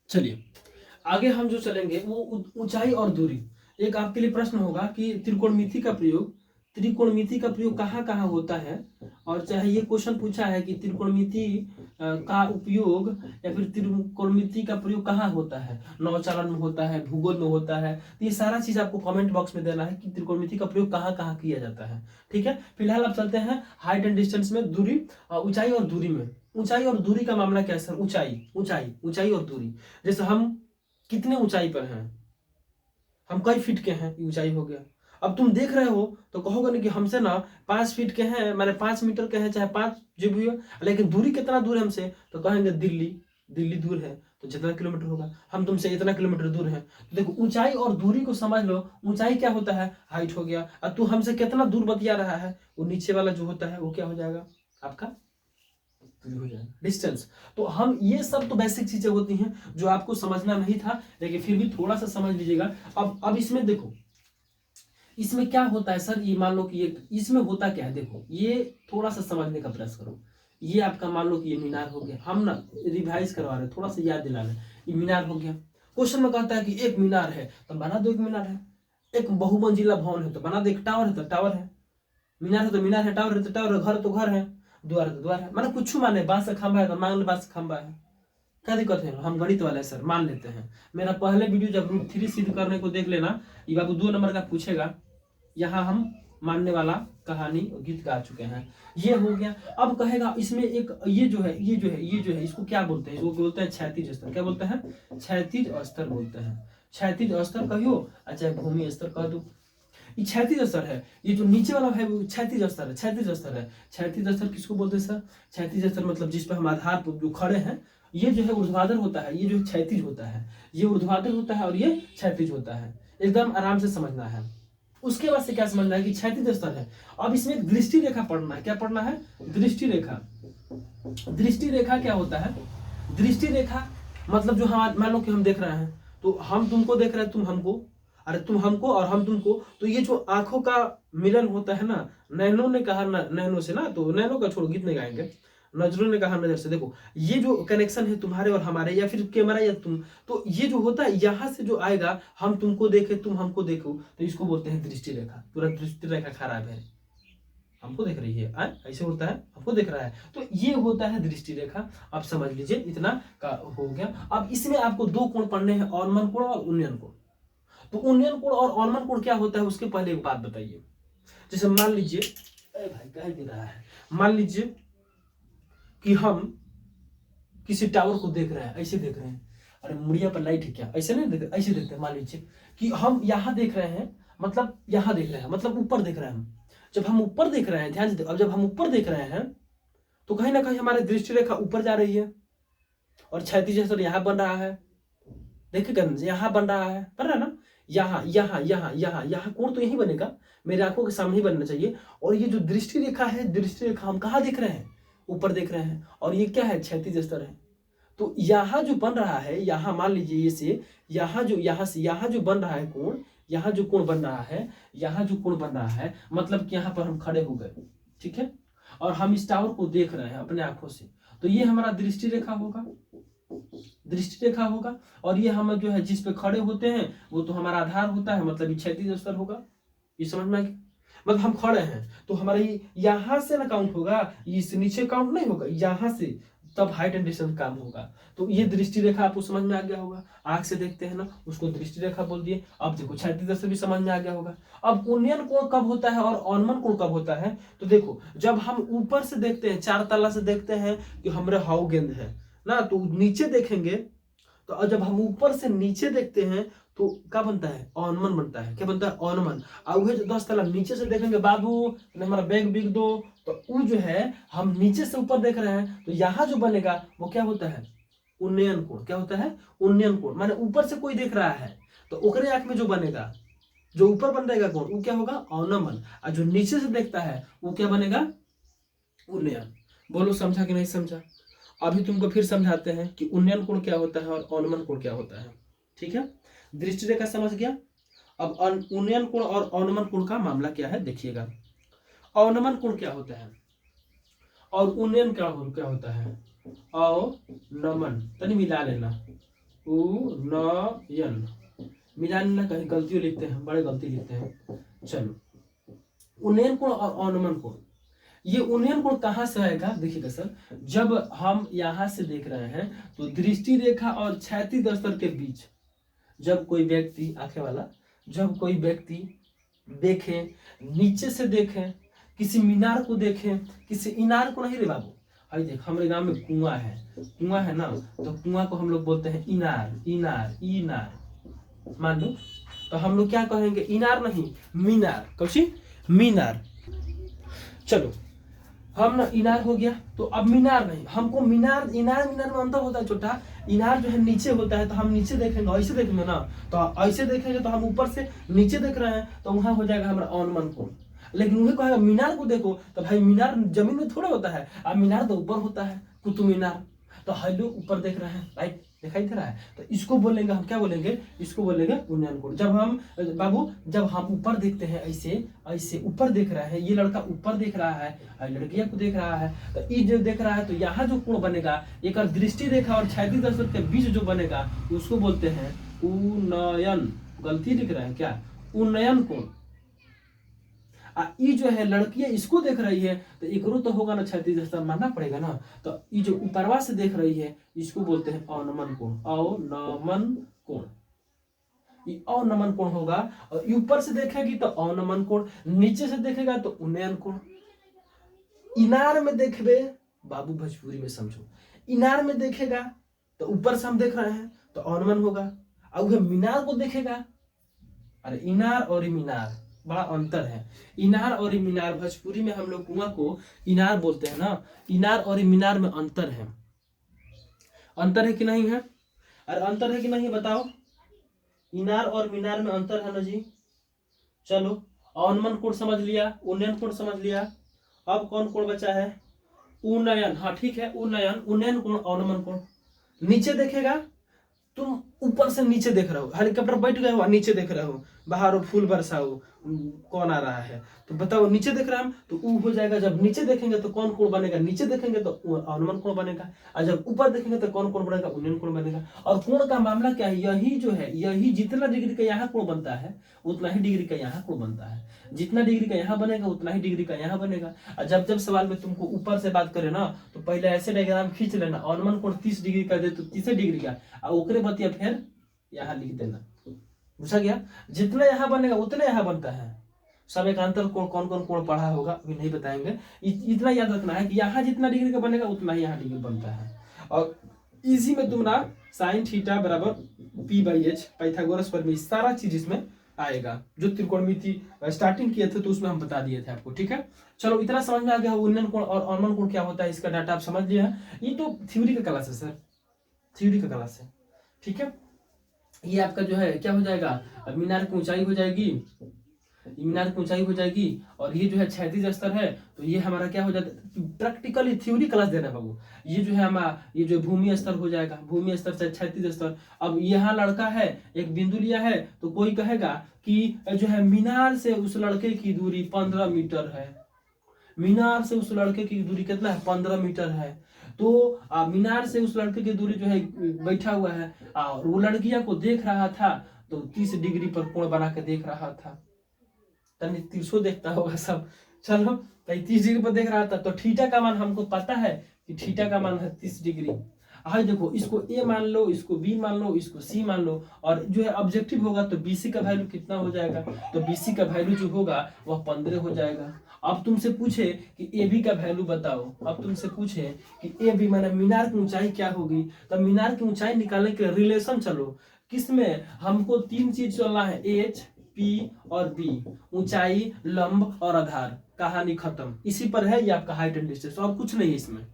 चलिए आगे हम जो चलेंगे वो ऊंचाई और दूरी। एक आपके लिए प्रश्न होगा कि त्रिकोणमिति का प्रयोग कहाँ कहाँ होता है। और चाहे ये क्वेश्चन पूछा है कि त्रिकोणमिति का उपयोग या फिर त्रिकोणमिति का प्रयोग कहाँ होता है, नौचालन में होता है, भूगोल में होता है। तो ये सारा चीज आपको कमेंट बॉक्स में देना है कि त्रिकोणमिति का प्रयोग कहाँ कहाँ किया जाता है, ठीक है। फिलहाल आप चलते हैं हाइट एंड डिस्टेंस में, दूरी, ऊंचाई और दूरी में। ऊंचाई और दूरी का मामला क्या है सर? ऊंचाई और दूरी। जैसे हम कितने ऊंचाई पर हैं, हम कई फीट के हैं, ऊंचाई हो गया। अब तुम देख रहे हो तो कहोगे नहीं कि हमसे ना 5 फीट के हैं, मैंने 5 मीटर के हैं, चाहे 5 जो भी हो, लेकिन दूरी कितना दूर है हमसे, तो कहेंगे दिल्ली दूर है, तो जितना किलोमीटर होगा, हम तुमसे इतना किलोमीटर दूर है। तो देखो ऊंचाई और दूरी को समझ लो। ऊंचाई क्या होता है? हाइट हो गया। और तू हमसे कितना दूर बतिया रहा है, वो नीचे वाला जो होता है वो क्या हो जाएगा आपका? हो जाएगा डिस्टेंस। तो हम ये सब तो बेसिक चीजें होती हैं जो आपको समझना नहीं था, लेकिन फिर भी थोड़ा सा समझ लीजिएगा। अब इसमें देखो, इसमें क्या होता है सर, ये मान लो कि ये इसमें होता क्या है, देखो ये थोड़ा सा समझने का प्रयास करो। ये आपका मान लो कि ये मीनार हो गया, हम ना रिवाइज करवा रहे, थोड़ा सा याद दिला रहे। ये मीनार हो गया। क्वेश्चन में कहता है कि एक मीनार है तो बना दो एक मीनार है। एक बहुमंजिला भवन है तो बना दो। एक टावर है तो टावर है। मीनार है तो मीनार है, टावर है तो टावर है, घर तो घर है, द्वार है तो द्वार है। माने कुछ माने, बांस का खंभा है तो मान लो बांस का खंभा है। क्या दिक्कत है? हम गणित वाले सर मान लेते हैं। मेरा पहले वीडियो जब √3 सिद्ध करने को देख लेना, ये बाबू 2 नंबर का पूछेगा। यहाँ हम मानने वाला कहानी और गीत गा चुके हैं। ये हो गया। अब कहेगा इसमें एक ये जो है इसको क्या बोलते हैं? इसको बोलते हैं क्षैतिज स्तर। क्या बोलते हैं? क्षैतिज स्तर बोलते हैं। क्षैतिज स्तर कहियो, अच्छा भूमि स्तर कह दो, ये क्षैतिज स्तर है। ये जो नीचे वाला है वो क्षैतिज स्तर है। क्षैतिज स्तर किसको बोलते हैं सर? क्षैतिज स्तर मतलब जिस पर हम आधार पर जो खड़े हैं, ये जो है ऊर्ध्वाधर होता है, ये जो क्षैतिज होता है, ये ऊर्ध्वाधर होता है और ये क्षैतिज होता है। एकदम आराम से समझना है। उसके बाद से क्या समझना है कि क्षैतिज स्तर है। अब इसमें दृष्टि रेखा पढ़ना है। क्या पढ़ना है? दृष्टि रेखा। दृष्टि रेखा क्या होता है? दृष्टि रेखा मतलब जो हम मान लो कि हम देख रहे हैं, तो हम तुमको देख रहे हैं, तुम हमको, अरे तुम हमको और हम तुमको। तो ये जो आंखों का मिलन होता है ना, नैनो ने कहा नैनो से ना, तो नैनो का छोड़ो, गीत नहीं गाएंगे, नजरों ने कहा नजर से। देखो ये जो कनेक्शन है तुम्हारे और हमारे, या फिर कैमरा या तुम, तो ये जो होता है यहाँ से जो आएगा, हम तुमको देखे तुम हमको देखो, तो इसको बोलते हैं दृष्टि रेखा। पूरा दृष्टि रेखा खराब है, हमको देख रही है, ऐसे होता है, हमको देख रहा है, तो ये होता है दृष्टि रेखा। आप समझ लीजिए, इतना का हो गया। अब इसमें आपको 2 कोण पढ़ने हैं, ऑनमन कोण और उन्नयन कोण। तो उन्नयन कोण और ऑनमन कोण क्या होता है उसके पहले एक बात बताइए। जैसे मान लीजिए, अरे भाई कह दे रहा है, मान लीजिए कि हम किसी टावर को देख रहे हैं, ऐसे देख रहे हैं, अरे मुड़िया पर लाइट है क्या, ऐसे नहीं देखते, ऐसे देखते हैं। मान लीजिए कि हम यहाँ देख रहे हैं, मतलब यहाँ देख रहे हैं, मतलब ऊपर देख रहे हैं हम। जब हम ऊपर देख रहे हैं, ध्यान से, अब जब हम ऊपर देख रहे हैं तो कहीं ना कहीं हमारी दृष्टि रेखा ऊपर जा रही है, और क्षैतिज स्तर यहाँ बन रहा है। देखिए यहाँ बन रहा है, बन रहा है ना, यहाँ कोण तो यही बनेगा, मेरे आंखों के सामने ही बनना चाहिए। और ये जो दृष्टि रेखा है, दृष्टि रेखा हम कहाँ देख रहे हैं? ऊपर देख रहे हैं। और ये क्या है? क्षैतिज स्तर है। तो यहाँ जो बन रहा है, यहाँ मान लीजिए ये से यहाँ से यहाँ जो बन रहा है कोण, यहाँ जो कोण बन रहा है, यहाँ जो कोण बन रहा है, मतलब कि यहाँ पर हम खड़े हो गए, ठीक है, और हम इस टावर को देख रहे हैं अपने आंखों से, तो ये हमारा दृष्टि रेखा होगा, दृष्टि रेखा होगा। और ये हम जो है जिस पे खड़े होते हैं वो तो हमारा आधार होता है, मतलब क्षैतिज स्तर होगा। ये समझ में आ गया? मतलब हम खड़े हैं तो हमारा यहाँ से ना काउंट होगा, इस नीचे काउंट नहीं होगा, यहाँ से, तब हाइट एंड डिस्टेंस काम होगा। तो ये दृष्टि रेखा आपको समझ में आ गया होगा। आंख से देखते हैं ना, उसको दृष्टि रेखा बोल दिए। अब देखो क्षैतिज स्तर भी समझ में आ गया होगा। अब उन्नयन कोण कब होता है और ऑनमन कोण कब होता है? तो देखो जब हम ऊपर से देखते हैं, 4 तल्ला से देखते हैं कि हमारे हाउ गेंद है ना, तो नीचे देखेंगे, तो जब हम ऊपर से नीचे देखते हैं तो क्या बनता है? ऑनमन बनता है। क्या बनता है? ऑनमन। और वह जो 10 तला नीचे से देखेंगे, बाबू हमारा बैग बिक दो, तो वो जो है हम नीचे से ऊपर देख रहे हैं, तो यहाँ जो बनेगा वो क्या होता है? उन्नयन कोण। क्या होता है? उन्नयन कोण। माने ऊपर से कोई देख रहा है तो ओकरे आंख में जो बनेगा, जो ऊपर बन रहेगा कोण, वो क्या होगा? अवनमन। और जो नीचे से देखता है वो क्या बनेगा? उन्नयन। बोलो समझा कि नहीं समझा? अभी तुमको फिर समझाते हैं कि उन्नयन कोण क्या होता है और अवनमन कोण क्या होता है। ठीक है, दृष्टि रेखा समझ गया। अब उन्नयन कोण और अवनमन कोण का मामला क्या है देखिएगा। अवनमन कोण क्या होता है और उन्नयन क्या होता है? अवनमन तनी मिला लेना, उन्नयन मिला लेना, कहीं गलतियों लिखते हैं, बड़े गलती लिखते हैं। चलो, उन्नयन कोण और अवनमन कोण, ये उन्नयन कोण कहां से आएगा? देखिएगा सर, जब हम यहां से देख रहे हैं तो दृष्टि रेखा और क्षैतिज स्तर के बीच जब कोई व्यक्ति, आंखें वाला, जब कोई व्यक्ति देखे, नीचे से देखे, किसी मीनार को देखे, किसी इनार को नहीं रे बाबू। भाई देख, हमारे गांव में कुआं है ना, तो कुआं को हम लोग बोलते हैं इनार, इनार, इनार मान लो, तो हम लोग क्या कहेंगे? इनार नहीं, मीनार। कौची? मीनार। चलो, हम ना इनार हो गया, तो अब मीनार नहीं, हमको मीनार, इनार मीनार में अंतर होता है छोटा। इनार जो है नीचे होता है, तो हम नीचे देखेंगे, ऐसे देखेंगे ना, तो ऐसे देखेंगे तो हम ऊपर से नीचे देख रहे हैं, तो वहां हो जाएगा हमारा अवनमन कोण। लेकिन वही कहेगा मीनार को देखो, तो भाई मीनार जमीन में थोड़ा होता है, अब मीनार तो ऊपर होता है, कुतुब मीनार। तो हम लोग ऊपर देख रहे हैं, राइट, दिखाई दे रहा है, तो इसको बोलेंगे हम, क्या बोलेंगे? इसको बोलेंगे उन्नयन कोण। जब हम बाबू, जब हम ऊपर देखते हैं, ऐसे ऐसे ऊपर देख रहा है, ये लड़का ऊपर देख रहा है, लड़कियां को देख रहा है, तो ये जो देख रहा है, तो यहाँ जो कोण बनेगा, एक दृष्टि रेखा और क्षैतिज स्तर के बीच जो बनेगा, उसको बोलते हैं उन्नयन। गलती लिख रहे हैं क्या? उन्नयन कोण। ये जो है लड़कियां इसको देख रही है, तो एकरो तो होगा ना क्षैतिज स्तर, मानना पड़ेगा ना। तो ये जो ऊपरवा से देख रही है, इसको बोलते हैं अवनमन कोण। अवनमन कोण, ये अवनमन कोण होगा। और ऊपर से देखेगी तो अवनमन कोण, नीचे से देखेगा तो उन्नयन कोण। इनार में देखबे बाबू, भोजपुरी में समझो, इनार में देखेगा तो ऊपर से हम देख रहे हैं तो अवनमन होगा, और वह मीनार को देखेगा, अरे इनार और मीनार बड़ा अंतर है। इनार और मीनार, भोजपुरी में हम लोग कुआं को इनार बोलते हैं ना, इनार और मीनार में अंतर है। अंतर है कि नहीं है? अरे अंतर है कि नहीं बताओ? इनार और मीनार में अंतर है ना जी। चलो, अवनमन कोण समझ लिया, उन्नयन कोण समझ लिया। अब कौन कोण बचा है? उन्नयन। हाँ ठीक है, उन्नयन, उन्नयन कोण, अवनमन कोण। नीचे देखेगा, तुम ऊपर से नीचे देख रहे हो, हेलीकॉप्टर बैठ गए हो, नीचे देख रहे हो, बाहर फूल बरसाओ, कौन आ रहा है, तो बताओ नीचे देख रहा है तो ऊ हो जाएगा। जब नीचे देखेंगे तो कौन कोण बनेगा? नीचे देखेंगे तो अवनमन कोण बनेगा, और जब ऊपर देखेंगे तो कौन कोण बनेगा? उन्नयन कोण बनेगा। और कोण का मामला क्या है? यही जो है, यही जितना डिग्री का यहाँ कोण बनता है, उतना ही डिग्री का यहाँ कोण बनता है। जितना डिग्री का यहाँ बनेगा, उतना ही डिग्री का यहाँ बनेगा। और जब जब सवाल में तुमको ऊपर से बात करे ना, तो पहले ऐसे डायग्राम खींच लेना, अवनमन कोण 30 डिग्री का दे तो 30 डिग्री का, और ओकरे बतिया फिर यहाँ लिख देना। बुझा गया? जितना यहाँ बनेगा उतना यहाँ बनता है। सब एकांतर कोण, कौन कौन कोण पढ़ा होगा अभी नहीं बताएंगे, इतना याद रखना है कि यहाँ जितना डिग्री का बनेगा उतना ही यहाँ डिग्री बनता है। और इसी में तुम ना साइन थीटा बराबर p/h, पाइथागोरस पर सारा चीज इसमें आएगा। जो त्रिकोणमिति स्टार्टिंग किए थे तो उसमें हम बता दिए थे आपको। ठीक है, चलो इतना समझ में आ गया उन्नयन कोण और अवनमन कोण क्या होता है, इसका डाटा आप समझ लिए हैं। ये तो थ्योरी का क्लास है सर, थ्योरी का क्लास है। ठीक है, ये आपका जो है क्या हो जाएगा? मीनार की ऊंचाई हो जाएगी, मीनार की ऊंचाई हो जाएगी, और ये जो है क्षैतिज स्तर है, तो ये हमारा क्या हो जाता है? प्रैक्टिकली थ्योरी क्लास दे रहा है बाबू। ये जो है हमारा, ये जो भूमि स्तर हो जाएगा, भूमि स्तर से क्षैतिज स्तर। अब यहाँ लड़का है, एक बिंदु लिया है, तो कोई कहेगा कि जो है मीनार से उस लड़के की दूरी 15 मीटर है। मीनार से उस लड़के की दूरी कितना है? 15 मीटर है। तो मीनार से उस लड़के की दूरी जो है बैठा हुआ है, और वो लड़कियां को देख रहा था, तो 30 डिग्री पर कोण बना के देख रहा था। तनी 300 देखता होगा सब। चलो, 30 डिग्री पर देख रहा था, तो थीटा का मान हमको पता है कि थीटा का मान है 30 डिग्री। हाँ देखो, इसको ए मान लो, इसको बी मान लो, इसको सी मान लो, और जो है ऑब्जेक्टिव होगा तो बीसी का वैल्यू कितना हो जाएगा? तो बीसी का वैल्यू जो होगा वह 15 हो जाएगा। अब तुमसे पूछे कि ए बी का वैल्यू बताओ, अब तुमसे पूछे कि ए बी माने मीनार की ऊंचाई क्या होगी, तो मीनार की ऊंचाई निकालने के रिलेशन चलो, किसमें हमको 3 चीज चलना है, एच, पी और बी, ऊंचाई, लंब और आधार। कहानी खत्म, इसी पर है ये आपका हाइट एंड डिस्टेंस, और कुछ नहीं है इसमें।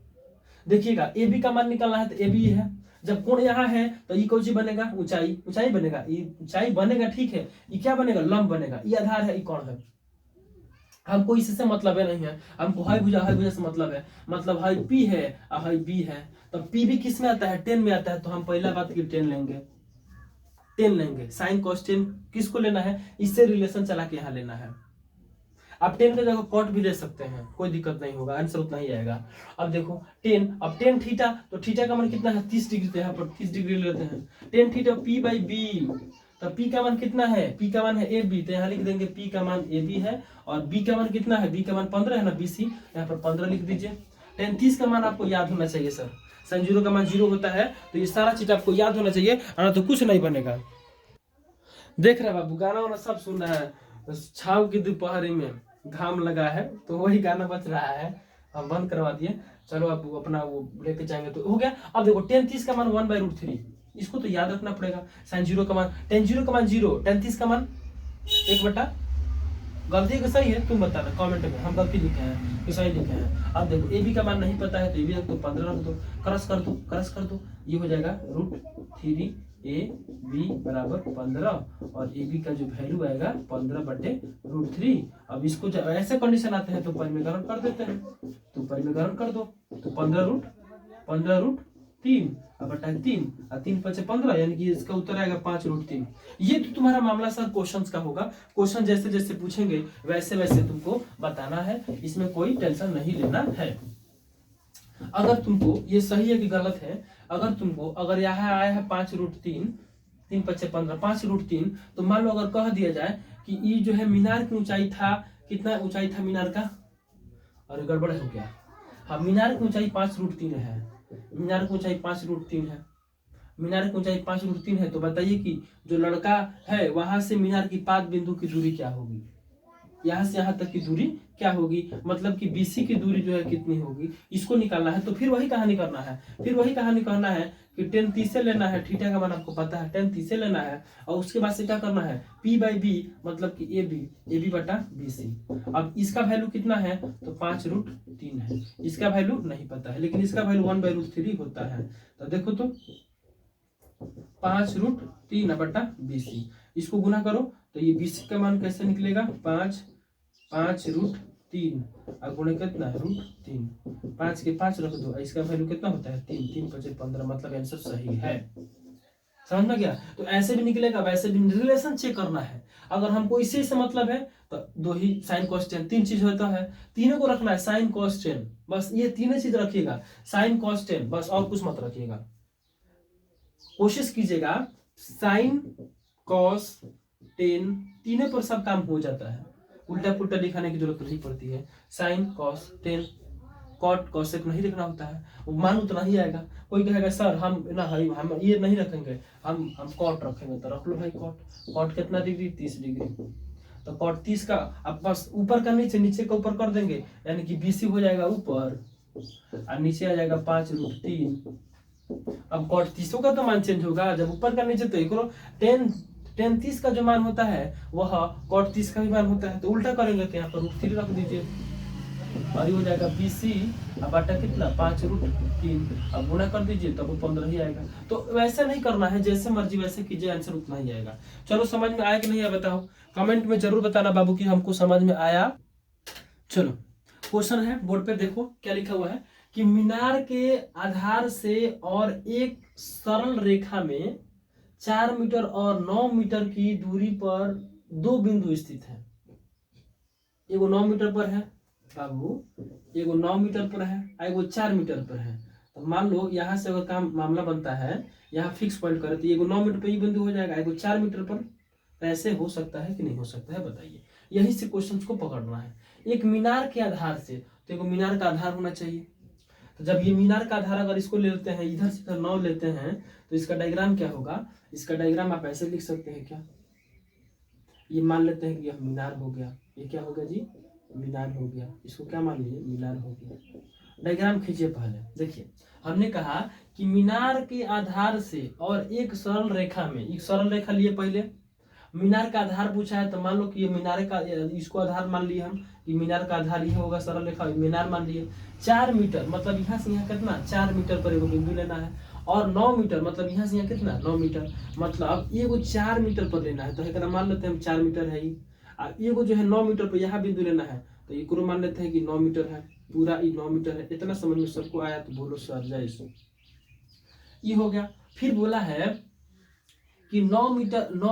देखिएगा, ए बी का मान निकालना है तो ए बी है, जब कोण यहाँ है तो ये कौन सी बनेगा, ऊंचाई, ऊंचाई बनेगा, ये ऊंचाई बनेगा, ठीक है। ये क्या बनेगा, लंब बनेगा। ये आधार है, ये कोण है। हमको इससे मतलब है नहीं है, हमको हाई भुजा से मतलब है। मतलब हाई पी है और हाई बी है। तो पी भी किस में आता है, 10 में आता है। तो हम पहला बात की 10 लेंगे, 10 लेंगे। साइन कॉस 10 किसको लेना है, इससे रिलेशन चला के यहाँ लेना है। आप 10 की जगह कॉट भी ले सकते हैं, कोई दिक्कत नहीं होगा, आंसर उतना ही आएगा। अब देखो 10, अब 10 थीटा, तो थीटा का मान कितना है, 30 डिग्री। तो यहाँ पर 30 डिग्री लेते हैं। 10 थीटा पी बाई बी, तो पी का मान कितना है, पी का मान है ए बी। तो यहाँ लिख देंगे पी का मान ए बी है, और बी का मान कितना है, बी का मान 15 है ना, बी सी। यहाँ पर 15 लिख दीजिए। 10 30 का मान आपको याद होना चाहिए सर। साइन 0 का मान 0 होता है, तो ये सारा चीज आपको याद होना चाहिए, वरना तो कुछ नहीं बनेगा। देख रहे बाबू, गाना वाना सब सुन रहा है। छाव की दोपहरी में घाम लगा है, तो वही गाना बज रहा है, हम बंद करवा दिए। चलो अब अपना वो लेके जाएंगे तो हो गया। अब देखो 10 30 का मान 1/√3, इसको तो याद रखना पड़ेगा। साइन 0 का मान 10 0 का मान 0, 10 30 का मान 1/। गलती का सही है, तुम बताना कमेंट में, हम गलती लिखे हैं कि सही लिखे हैं। अब देखो ए बी का मान नहीं पता है, तो ए बी रख दो, 15 रख दो, क्रॉस कर दो, क्रॉस कर दो, ये हो जाएगा √3 ए बी बराबर 15, और ए बी का जो वैल्यू आएगा 15/√3। अब इसको जब ऐसे कंडीशन आते हैं तो परिमेयकरण कर देते हैं, तो परिमेयकरण कर दो, तो 15√3 अब बटा 3, और 3 5 15, यानी कि इसका उत्तर आएगा 5√3। ये तो तुम्हारा मामला सर क्वेश्चंस का होगा। क्वेश्चन जैसे जैसे पूछेंगे वैसे वैसे तुमको बताना है, इसमें कोई टेंशन नहीं लेना है। अगर तुमको ये सही है कि गलत है, अगर यहाँ आया है 5√3, 3 5 15, 5√3, तो मान लो अगर कह दिया जाए कि ये जो है मीनार की ऊंचाई था, कितना ऊंचाई था मीनार का, अरे गड़बड़ हो गया। हाँ, मीनार की ऊंचाई 5√3 है, मीनार की ऊंचाई 5√3 है, मीनार की ऊंचाई 5√3 है। तो बताइए कि जो लड़का है वहां से मीनार की पाद बिंदु की दूरी क्या होगी, यहाँ से यहाँ तक की दूरी क्या होगी, मतलब कि बीसी की दूरी जो है कितनी होगी, इसको निकालना है। तो फिर वही कहानी करना है, कि 10 30 से लेना है, थीटा का मान आपको पता है, 10 30 से लेना है, और उसके बाद से क्या करना है, P बाई बी, मतलब कि ए बी बटा बी सी। अब इसका वैल्यू कितना है, तो 5√3 है। इसका वैल्यू नहीं पता है, लेकिन इसका वैल्यू 1/√3 होता है। तो देखो तो 5√3 बटा बी सी, इसको गुना करो तो ये बी सी का मान कैसे निकलेगा, 5√3 और गुणे कितना है √3, 5 के 5 रख दो, इसका वैल्यू कितना होता है 3, 3 5 15, मतलब आंसर सही है। समझ में गया। तो ऐसे भी निकलेगा, वैसे भी रिलेशन चेक करना है। अगर हमको इसी से मतलब है तो दो ही साइन कॉस 10, 3 चीज होता है, तीनों को रखना है, साइन कॉस 10, बस ये तीनों चीज रखिएगा, साइन कॉस 10 बस, और कुछ मत रखिएगा। कोशिश कीजिएगा साइन कॉस 10 तीनों पर सब काम हो जाता है, उल्टा पुल्टा लिखाने की जरूरत नहीं पड़ती है। साइन कॉस 10, कॉट कॉसेक नहीं लिखना होता है, मान उतना ही आएगा। कोई कहेगा सर हम ये नहीं रखेंगे, हम कॉट रखेंगे, तो रख लो भाई कॉट कितना डिग्री, 30 डिग्री। तो कॉट 30 का अब बस ऊपर का नीचे, नीचे का ऊपर कर देंगे, यानी कि बीसी हो जाएगा ऊपर और नीचे आ जाएगा 5√3। अब कॉट 30 का तो मान चेंज होगा, जब ऊपर का नीचे, तो एक 10 30 का जो मान होता है वह कॉट 30 का भी मान होता है, तो उल्टा करेंगे तो यहाँ पर √3 रख दीजिए, और ये हो जाएगा BC बटा कितना 5√3, अब गुणा कर दीजिए तब वो 15 ही आएगा। तो वैसे नहीं करना है, जैसे मर्जी वैसे कीजिए, आंसर उतना ही आएगा। चलो समझ में आया कि नहीं आया बताओ, कमेंट में जरूर बताना बाबू कि हमको समझ में आया। चलो क्वेश्चन है, बोर्ड पे देखो क्या लिखा हुआ है कि मीनार के आधार से और एक सरल रेखा में 4 मीटर और 9 मीटर की दूरी पर दो बिंदु स्थित है। एगो 9 मीटर पर है बाबू, एगो 9 मीटर पर है, एगो 4 मीटर पर है। तो मान लो यहाँ से अगर काम मामला बनता है, यहाँ फिक्स पॉइंट करे, तो एगो 9 मीटर पर ये बिंदु हो जाएगा, एगो 4 मीटर पर। ऐसे हो सकता है कि नहीं हो सकता है बताइए, यही से क्वेश्चन को पकड़ना है। एक मीनार के आधार से, तो एगो मीनार का आधार होना चाहिए। तो जब ये मीनार का आधार अगर इसको ले लेते हैं, इधर से इधर 9 लेते हैं, तो इसका डायग्राम क्या होगा, इसका डायग्राम आप ऐसे लिख सकते हैं क्या, ये मान लेते हैं कि यह मीनार हो गया, ये क्या हो गया जी, मीनार हो गया, इसको क्या मान लीजिए मीनार हो गया। डायग्राम खींचिए पहले, देखिए हमने कहा कि मीनार के आधार से और एक सरल रेखा में, एक सरल रेखा लिए पहले, मीनार का आधार पूछा है, तो मान लो कि ये मीनार का, इसको आधार मान लिए हम कि मीनार का आधार ये होगा, सरल रेखा मीनार मान लिए। 4 मीटर मतलब यहाँ से यहाँ कितना 4 मीटर पर एगो बिंदु लेना है, और 9 मीटर मतलब यहाँ से यहाँ कितना 9 मीटर, मतलब ये को 4 मीटर पर लेना है तो एक मान लेते हैं हम 4 मीटर है ही। ये को जो है 9 मीटर पर यहाँ बिंदु लेना है तो ये को मान लेते हैं कि 9 मीटर है, पूरा ये 9 मीटर है। इतना समझ में सबको आया तो बोलो सर जय सो। ये हो गया। फिर बोला है कि 9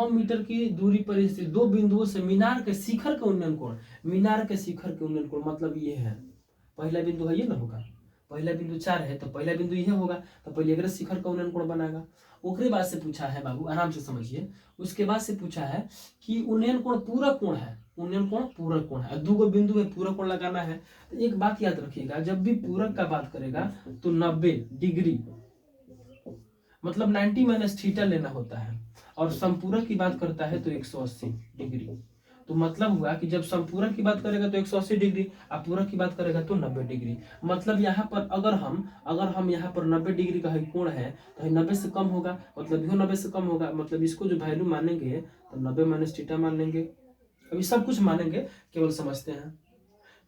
मीटर की दूरी पर स्थित दो बिंदुओं से मीनार के शिखर के उन्नयन कोण, मीनार के शिखर के उन्नयन कोण मतलब ये है, पहला बिंदु है ये ना होगा, पहला बिंदु 4 है तो पहला बिंदु ये होगा तो पहले अगर शिखर का उन्नयन कोण बनाएगा। उसके बाद से पूछा है बाबू आराम से समझिए, उसके बाद से पूछा है कि उन्नयन कोण पूरक कोण है, उन्नयन कोण पूरक कोण है, दो बिंदु में पूरक कोण लगाना है। तो एक बात याद रखिएगा, जब भी पूरक का बात करेगा तो 90 डिग्री मतलब 90 माइनस थीटा लेना होता है, और संपूरक की बात करता है तो 180 डिग्री। तो मतलब हुआ कि जब संपूरक की बात करेगा तो 180 डिग्री, और पूरक की बात करेगा तो 90 डिग्री। मतलब यहाँ पर अगर हम यहाँ पर 90 डिग्री का कोण है तो 90 से कम होगा, मतलब यह 90 से कम होगा, मतलब इसको जो वैल्यू मानेंगे तो 90 माइनस थीटा मान लेंगे। अभी सब कुछ मानेंगे, केवल समझते हैं।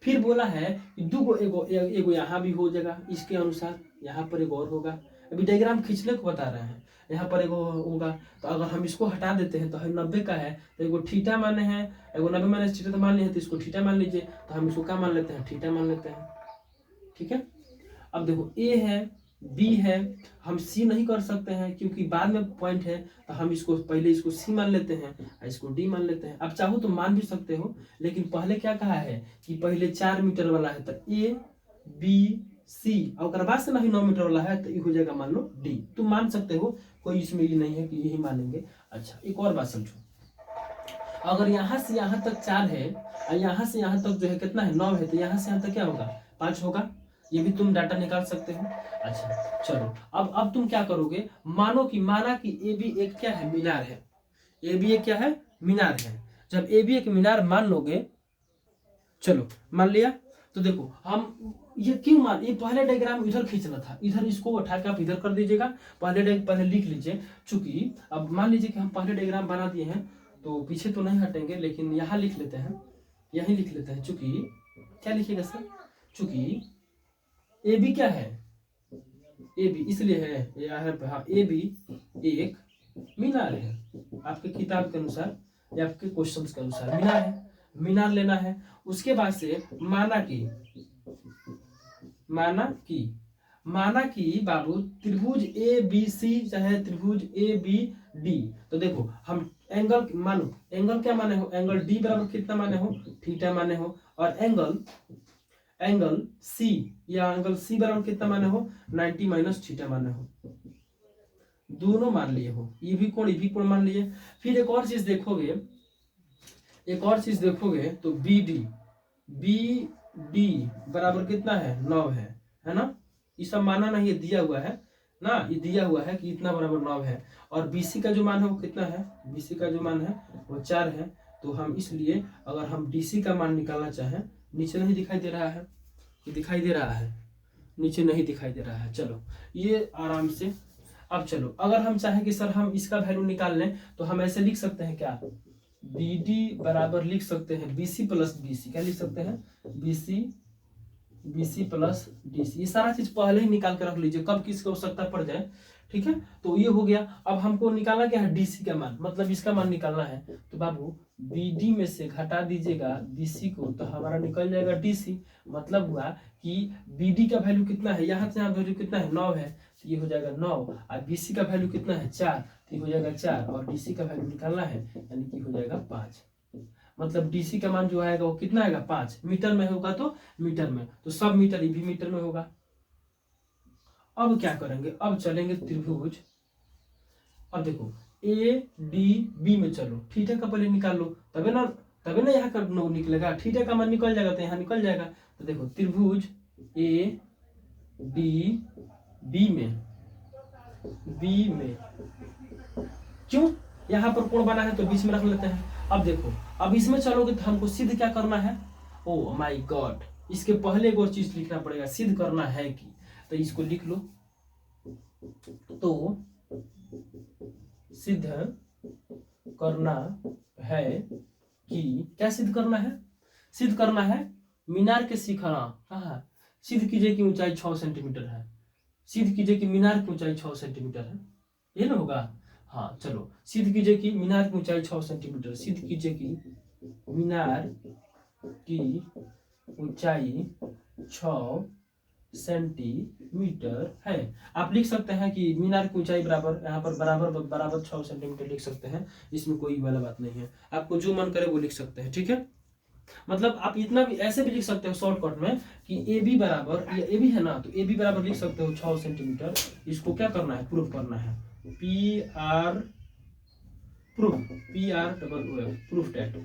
फिर बोला है कि दो एगो यहाँ भी हो जाएगा, इसके अनुसार यहाँ पर एक और होगा। अभी डायग्राम खींचने को बता रहे हैं, यहाँ पर एगो होगा तो अगर हम इसको हटा देते हैं तो 90 का है तो एगो थीटा माने हैं, एगो 90 माइनस थीटा तो मान लिया तो इसको थीटा मान लीजिए, तो हम इसको क्या मान लेते हैं थीटा मान लेते हैं। ठीक है। अब देखो ए है बी है, हम सी नहीं कर सकते हैं क्योंकि बाद में पॉइंट है, तो हम इसको पहले इसको सी मान लेते हैं, इसको डी मान लेते हैं। अब चाहो तो मान भी सकते हो, लेकिन पहले क्या कहा है कि पहले 4 मीटर वाला है तो ए बी सी, और बाद से नहीं 9 मीटर वाला है तो ये हो जाएगा मान लो डी। तुम मान सकते हो, कोई इसमें ये नहीं है कि यही मानेंगे। अच्छा एक और बात समझो, अगर यहाँ से यहाँ तक 4 है और यहाँ से यहाँ तक जो है कितना है 9 है, तो यहाँ से यहाँ तक क्या होगा 5 होगा। ये भी तुम डाटा निकाल सकते हो। अच्छा चलो अब तुम क्या करोगे, माना कि ए भी एक क्या है मीनार है, ए भी एक क्या है मीनार है। जब ए भी एक मीनार मान लोगे, चलो मान लिया, तो देखो हम ये क्यों मान, ये पहले डायग्राम इधर खींचना था, इधर इसको उठा के आप इधर कर दीजिएगा, पहले लिख लीजिए। चूंकि अब मान लीजिए कि हम पहले डायग्राम बना दिए हैं तो पीछे तो नहीं हटेंगे, लेकिन यहाँ लिख लेते हैं, यही लिख लेते हैं। चूंकि क्या लिखिएगा सर, चूंकि ए बी क्या है ए बी, इसलिए है यहाँ पे हाँ ए बी एक मीनार है, आपके किताब के अनुसार या आपके क्वेश्चंस के अनुसार मीनार है, मीनार लेना है। उसके बाद से माना कि बाबू त्रिभुज ए बी सी चाहे त्रिभुज ए बी डी, तो देखो हम एंगल मानो, एंगल क्या माने हो, एंगल डी बराबर कितना माने हो थीटा माने हो, और एंगल सी या एंगल सी बराबर कितना माने हो 90 माइनस थीटा माने हो, दोनों मान लिए हो, ये भी कोण मान लिए। फिर एक और चीज देखोगे तो बी डी बराबर कितना है 9 है ना, ये सब माना नहीं है, दिया हुआ है ना, ये दिया हुआ है कि इतना बराबर 9 है। और बीसी का जो मान है वो कितना है, बीसी का जो मान है वो 4 है। तो हम इसलिए अगर हम डीसी का मान निकालना चाहें, नीचे नहीं दिखाई दे रहा है, ये दिखाई दे रहा है, नीचे नहीं दिखाई दे रहा है। चलो ये आराम से। अब चलो अगर हम चाहें कि सर हम इसका वैल्यू निकाल लें तो हम ऐसे लिख सकते हैं, क्या बी डी बराबर लिख सकते हैं बीसी प्लस बीसी, क्या लिख सकते हैं बीसी प्लस डीसी। ये सारा चीज पहले ही निकाल कर रख लीजिए, कब किसकी आवश्यकता पड़ जाए। ठीक है, तो ये हो गया। अब हमको निकालना क्या है डीसी का मान, मतलब इसका मान निकालना है। तो बाबू बीडी में से घटा दीजिएगा बीसी को, तो हमारा निकल जाएगा डीसी। मतलब हुआ कि बीडी का वैल्यू कितना है, यहाँ से यहाँ वैल्यू कितना है 9 है, तो ये हो जाएगा 9, और बीसी का वैल्यू कितना है 4, तो ये हो जाएगा 4, और डीसी का वैल्यू निकालना है यानी कि हो जाएगा 5। मतलब डीसी का मान जो आएगा वो कितना आएगा 5, मीटर में होगा तो मीटर में, तो सब मीटर ये भी मीटर में होगा। अब क्या करेंगे, अब चलेंगे त्रिभुज। अब देखो ए डी बी में चलो, थीटा का पहले निकाल लो, तबे ना यहाँ का निकलेगा, थीटा का मान निकल जाएगा तो यहाँ निकल जाएगा। तो देखो त्रिभुज ए डी बी में क्यों यहाँ पर कोण बना है तो बीच में रख लेते हैं। अब देखो अब इसमें चलोगे तो हमको सिद्ध क्या करना है, ओ माय गॉड, इसके पहले एक और चीज लिखना पड़ेगा, सिद्ध करना है कि, तो इसको लिख लो। तो सिद्ध करना है कि, क्या सिद्ध करना है, सिद्ध करना है मीनार के शिखर, कहा सिद्ध कीजिए कि ऊंचाई 6 सेंटीमीटर है। सिद्ध कीजिए कि मीनार की ऊंचाई 6 सेंटीमीटर है, ये ना होगा। हाँ चलो, सिद्ध कीजिए कि मीनार की ऊंचाई 6 सेंटीमीटर, सिद्ध कीजिए कि मीनार की ऊंचाई 6 सेंटीमीटर है। आप लिख सकते हैं कि मीनार की ऊंचाई बराबर, यहाँ पर बराबर बराबर 6 सेंटीमीटर लिख सकते हैं, इसमें कोई वाला बात नहीं है, आपको जो मन करे वो लिख सकते हैं, ठीक है। मतलब आप इतना भी ऐसे भी लिख सकते हो शॉर्टकट में कि ए बी बराबर, ये ए बी है ना, तो ए बी बराबर लिख सकते हो 6 सेंटीमीटर। इसको क्या करना है, प्रूफ करना है, P R proof, P R double O F, proof that,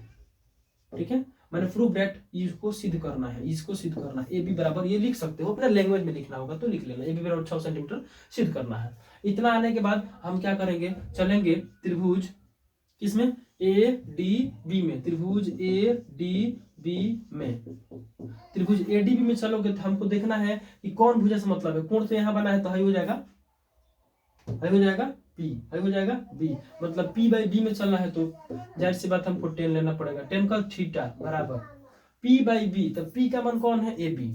ठीक है। मैंने प्रूफ डेट, इसको सिद्ध करना है, इसको सिद्ध करना है। ए बी बराबर ये लिख सकते हो, अपने लैंग्वेज में लिखना होगा तो लिख लेना, ए बी बराबर 6 सेंटीमीटर सिद्ध करना है। इतना आने के बाद हम क्या करेंगे, चलेंगे त्रिभुज किसमें, ए डी बी में, त्रिभुज ए डी बी में, त्रिभुज ए डी बी में चलोगे तो हमको देखना है कि कौन भुजा से मतलब है। कोण तो यहाँ बना है तो हाई हो जाएगा, हाई हो जाएगा पी, हाई हो जाएगा बी, मतलब पी बाई बी में चलना है तो जाहिर सी बात हमको टेन लेना पड़ेगा, टेन का थीटा बराबर पी बाई बी, तो पी का मान कौन है, ए बी,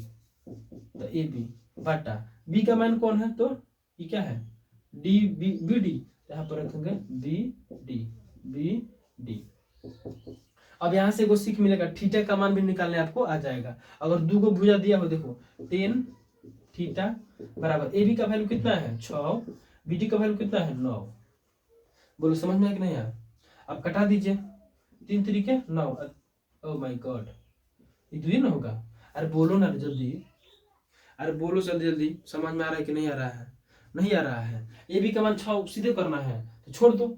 तो ए बी बटा बी का मान कौन है, तो ये क्या है, डी बी बी डी, यहाँ पर रखेंगे बी डी, बी डी। अब यहाँ से एगो सीख मिलेगा, थीटा का मान भी निकालने आपको आ जाएगा। अगर दो को भुजा दिया हो, देखो टेन थीटा बराबर ए बी का वैल्यू कितना है 6, बी डी का वैल्यू कितना है 9। बोलो समझ में है कि नहीं यार। अब कटा दीजिए, 3 तरीके 9, ओ माय गॉड, ये तो ये ना होगा। अरे बोलो ना जल्दी, अरे बोलो जल्दी जल्दी, समझ में आ रहा है कि नहीं आ रहा है, नहीं आ रहा है। ए बी का मान 6 सीधे करना है तो छोड़ दो,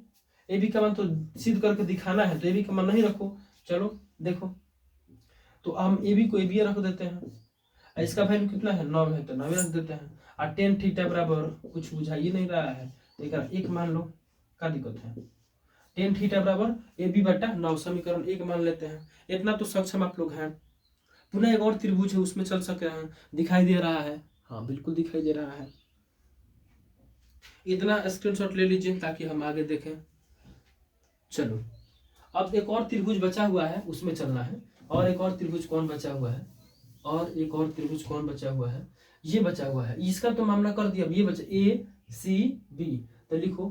ए बी का मान तो सिद्ध करके दिखाना है तो ए बी का मान नहीं रखो। चलो देखो, तो हम ए बी को ए बी रख देते हैं, इसका वैल्यू कितना है 9 है तो 9 रख देते हैं। और टेन थीटा बराबर कुछ बुझाइए नहीं रहा है तो एक मान लो, क्या दिक्कत है, टेन थीटा बराबर ए बी बटा 9, समीकरण 1 मान लेते हैं। इतना तो सक्षम आप लोग हैं। पुनः एक और त्रिभुज है, उसमें चल सकते हैं, दिखाई दे रहा है, हाँ बिल्कुल दिखाई दे रहा है। इतना स्क्रीनशॉट ले लीजिए ताकि हम आगे देखें। चलो अब एक और त्रिभुज बचा हुआ है, उसमें चलना है। और एक और त्रिभुज कौन बचा हुआ है, और एक और त्रिभुज कौन बचा हुआ है, ये बचा हुआ है, इसका तो मामला कर दिया। अब ये बचा ए सी बी, तो लिखो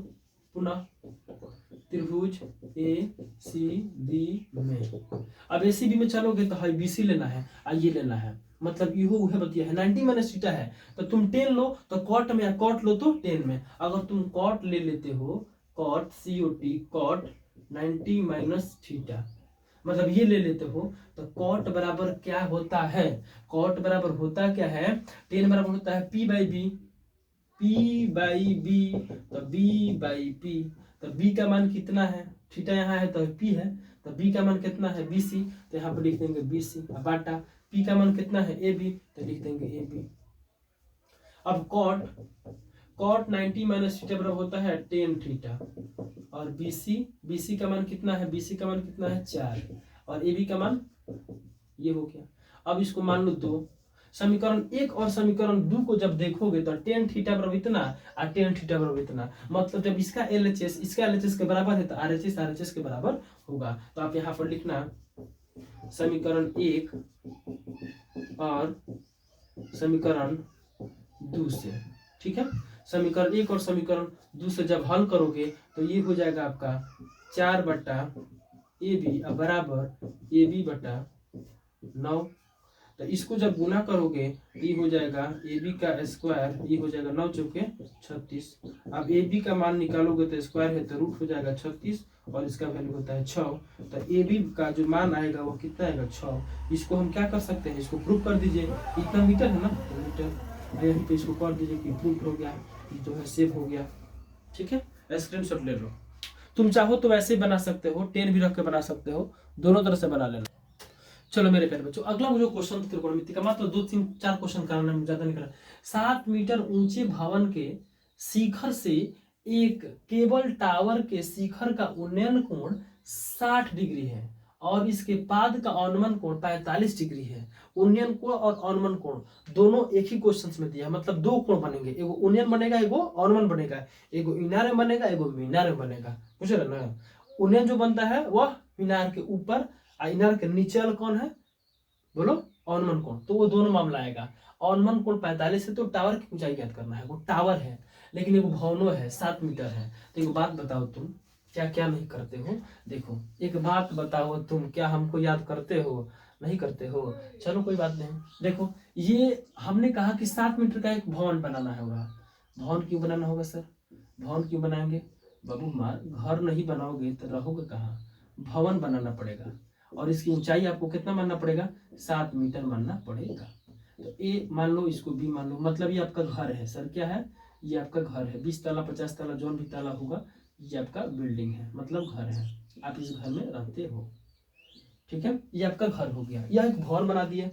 पुनः त्रिभुज ए सी बी में। अब ए सी बी में चलोगे तो हाई बी सी लेना है, ये लेना है, मतलब इहो उहे बतिया है, 90 माइनस थीटा है तो तुम टेन लो तो कॉट में, या कॉट लो तो टेन में। अगर तुम कॉट ले लेते हो, cot COT, cot 90 minus theta, मतलब ये ले लेते हो तो कॉट बराबर क्या होता है, कॉट बराबर होता क्या है, टेन बराबर होता है P by B, P by B, तो बी बाई पी, तो बी का मान कितना है, थीटा यहाँ है तो पी है, तो बी का मान कितना है BC, तो यहाँ पर लिख देंगे BC, बाटा पी का मान कितना है AB, तो लिख देंगे AB। अब कॉट 90 माइनस थीटा बराबर होता है टेन थीटा, और BC का मान कितना है, BC का मान कितना है 4, और AB का मान ये हो गया। अब इसको मान लो 2, समीकरण 1 और समीकरण 2 को जब देखोगे तो टेन थीटा बराबर इतना और टेन थीटा बराबर इतना, मतलब जब इसका LHS इसका LHS के बराबर है तो RHS के बराबर होगा। तो आप यहाँ पर लिखना समीकरण 1 और समीकरण 2 से, ठीक है। समीकरण 1 और समीकरण 2 से जब हल करोगे तो ये हो जाएगा आपका 4 बटा AB बराबर AB बटा 9। तो इसको जब गुना करोगे तो ये हो जाएगा AB का स्क्वायर, ये हो जाएगा 9 चौके 36। अब AB का मान निकालोगे तो स्क्वायर है तो रूट हो जाएगा 36, और इसका वैल्यू होता है 6। तो AB का जो मान आएगा वो कितना आएगा 6। इसको हम क्या कर सकते हैं, इसको प्रूफ कर दीजिए, इतना मीटर है ना तो मीटर, यहीं पे इसको कर दीजिए कि प्रूफ हो गया, जो है सेव हो गया, ठीक है। स्क्रीनशॉट ले लो, तुम चाहो तो वैसे बना सकते हो, 10 भी रख के बना सकते हो, दोनों तरह से बना लेना। चलो मेरे प्यारे बच्चों, अगला जो क्वेश्चन त्रिकोणमिति का, मात्र 2 3 4 क्वेश्चन कराना है, ज्यादा नहीं करना। 7 मीटर ऊंचे भवन के शिखर से एक केबल टावर के शिखर का उन्नयन कोण 60 डिग्री है और इसके पाद का अनुमान कोण 45 डिग्री है। उन्नयन कोण और अनुमान कोण दोनों एक ही क्वेश्चन में दिया है, मतलब 2 कोण बनेंगे, एगो उन्नयन बनेगा एगो अनुमान बनेगा, एगो इनार में बनेगा एगो मीनार में बनेगा, पूछ रहे ना। उन्नयन जो बनता है वह मीनार के ऊपर, इनार के नीचे वाला कौन है, बोलो अवनमन कोण, तो वो दोनों मामला आएगा। अवनमन कोण 45 है तो टावर की ऊंचाई ज्ञात करना है। वो टावर है लेकिन एक भवनो है 7 मीटर है। तो एक बात बताओ तुम क्या क्या नहीं करते हो। देखो एक बात बताओ तुम क्या हमको याद करते हो, नहीं करते हो। चलो कोई बात नहीं। देखो ये हमने कहा कि 7 मीटर का एक भवन बनाना होगा। भवन क्यों बनाना होगा सर, भवन क्यों बनाएंगे बाबू, घर नहीं बनाओगे तो रहोगे कहाँ, भवन बनाना पड़ेगा। और इसकी ऊंचाई आपको कितना मानना पड़ेगा, 7 मीटर मानना पड़ेगा। तो ए मान लो, इसको बी मान लो, मतलब ये आपका घर है सर। क्या है, ये आपका घर है। 20 ताला 50 ताला जो भी ताला होगा ये आपका बिल्डिंग है, मतलब घर है। आप इस घर में रहते हो, ठीक है। ये आपका घर हो गया, यह एक भवन बना दिए।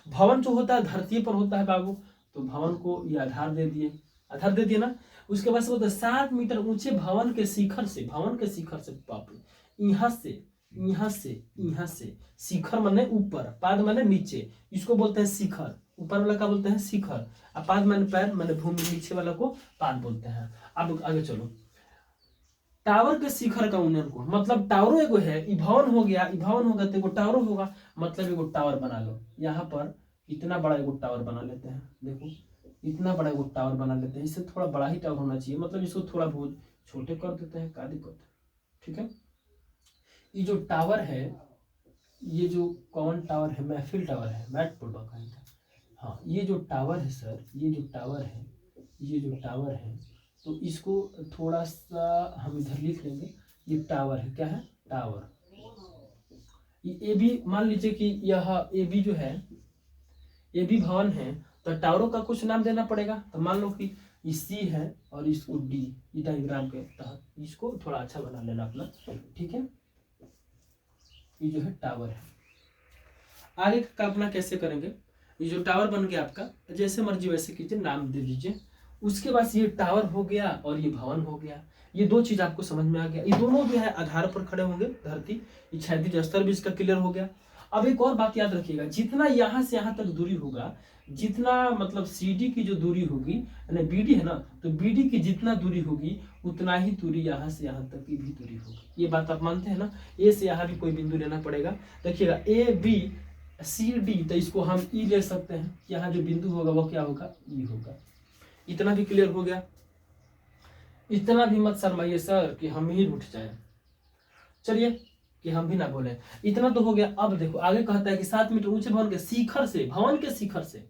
भवन जो होता है धरती पर होता है बाबू, तो भवन को ये आधार दे दिए, आधार दे दिए ना। उसके बाद से 7 मीटर ऊंचे भवन के शिखर से, भवन के शिखर से बापू, यहाँ से यहाँ से यहाँ से, शिखर माने ऊपर, पाद माने नीचे, इसको बोलते हैं शिखर। ऊपर वाला का बोलते हैं शिखर, और पाद माने पैर माने भूमि, नीचे वाला को पाद बोलते हैं। अब आगे चलो, टावर के शिखर का उन्नयन कोण, मतलब टावरो एगो है, ई भवन हो गया, ई भवन होगा तो एगो टावर होगा, मतलब एगो टावर बना लो। यहाँ पर इतना बड़ा एगो टावर बना लेते हैं। देखो इतना बड़ा एगो टावर बना लेते हैं, इससे थोड़ा बड़ा ही टावर होना चाहिए, मतलब इसको थोड़ा बहुत छोटे कर देते हैं, क्या दिक्कत है, ठीक है। ये जो टावर है, ये जो कौन टावर है, महफिल टावर है, मैट पुल का। हाँ ये जो टावर है सर, ये जो टावर है, ये जो टावर है, तो इसको थोड़ा सा हम इधर लिख लेंगे। ये टावर है, क्या है, टावर। ये ए बी मान लीजिए कि यह ए बी जो है, ए बी भवन है, तो टावरों का कुछ नाम देना पड़ेगा। तो मान लो कि ये सी है और इसको डी, ये डायग्राम के तहत इसको थोड़ा अच्छा बना लेना अपना, ठीक है। ये जो है टावर है। आगे का कल्पना कैसे करेंगे, ये जो टावर बन गया आपका, जैसे मर्जी वैसे कीजिए, नाम दे दीजिए। उसके बाद ये टावर हो गया और ये भवन हो गया। ये दो चीज आपको समझ में आ गया। ये दोनों जो है आधार पर खड़े होंगे, धरती, ये क्षैतिज स्तर भी इसका क्लियर हो गया। अब एक और बात याद रखिएगा, जितना यहाँ से यहाँ तक दूरी होगा, जितना मतलब CD की जो दूरी होगी, यानी BD है ना, तो BD की जितना दूरी होगी उतना ही दूरी यहाँ से यहाँ तक की भी दूरी होगी। ये बात आप मानते हैं ना। ए से यहाँ भी कोई बिंदु लेना पड़ेगा। देखिएगा ABCD, तो इसको हम ई ले सकते हैं। यहाँ जो बिंदु होगा वो क्या होगा, ई होगा। इतना भी क्लियर हो गया। इतना भी मत शर्माइए सर कि हम ही उठ जाए, चलिए कि हम भी ना बोले। इतना तो हो गया। अब देखो आगे कहता है कि 7 मीटर ऊंचे भवन के शिखर से, भवन के शिखर से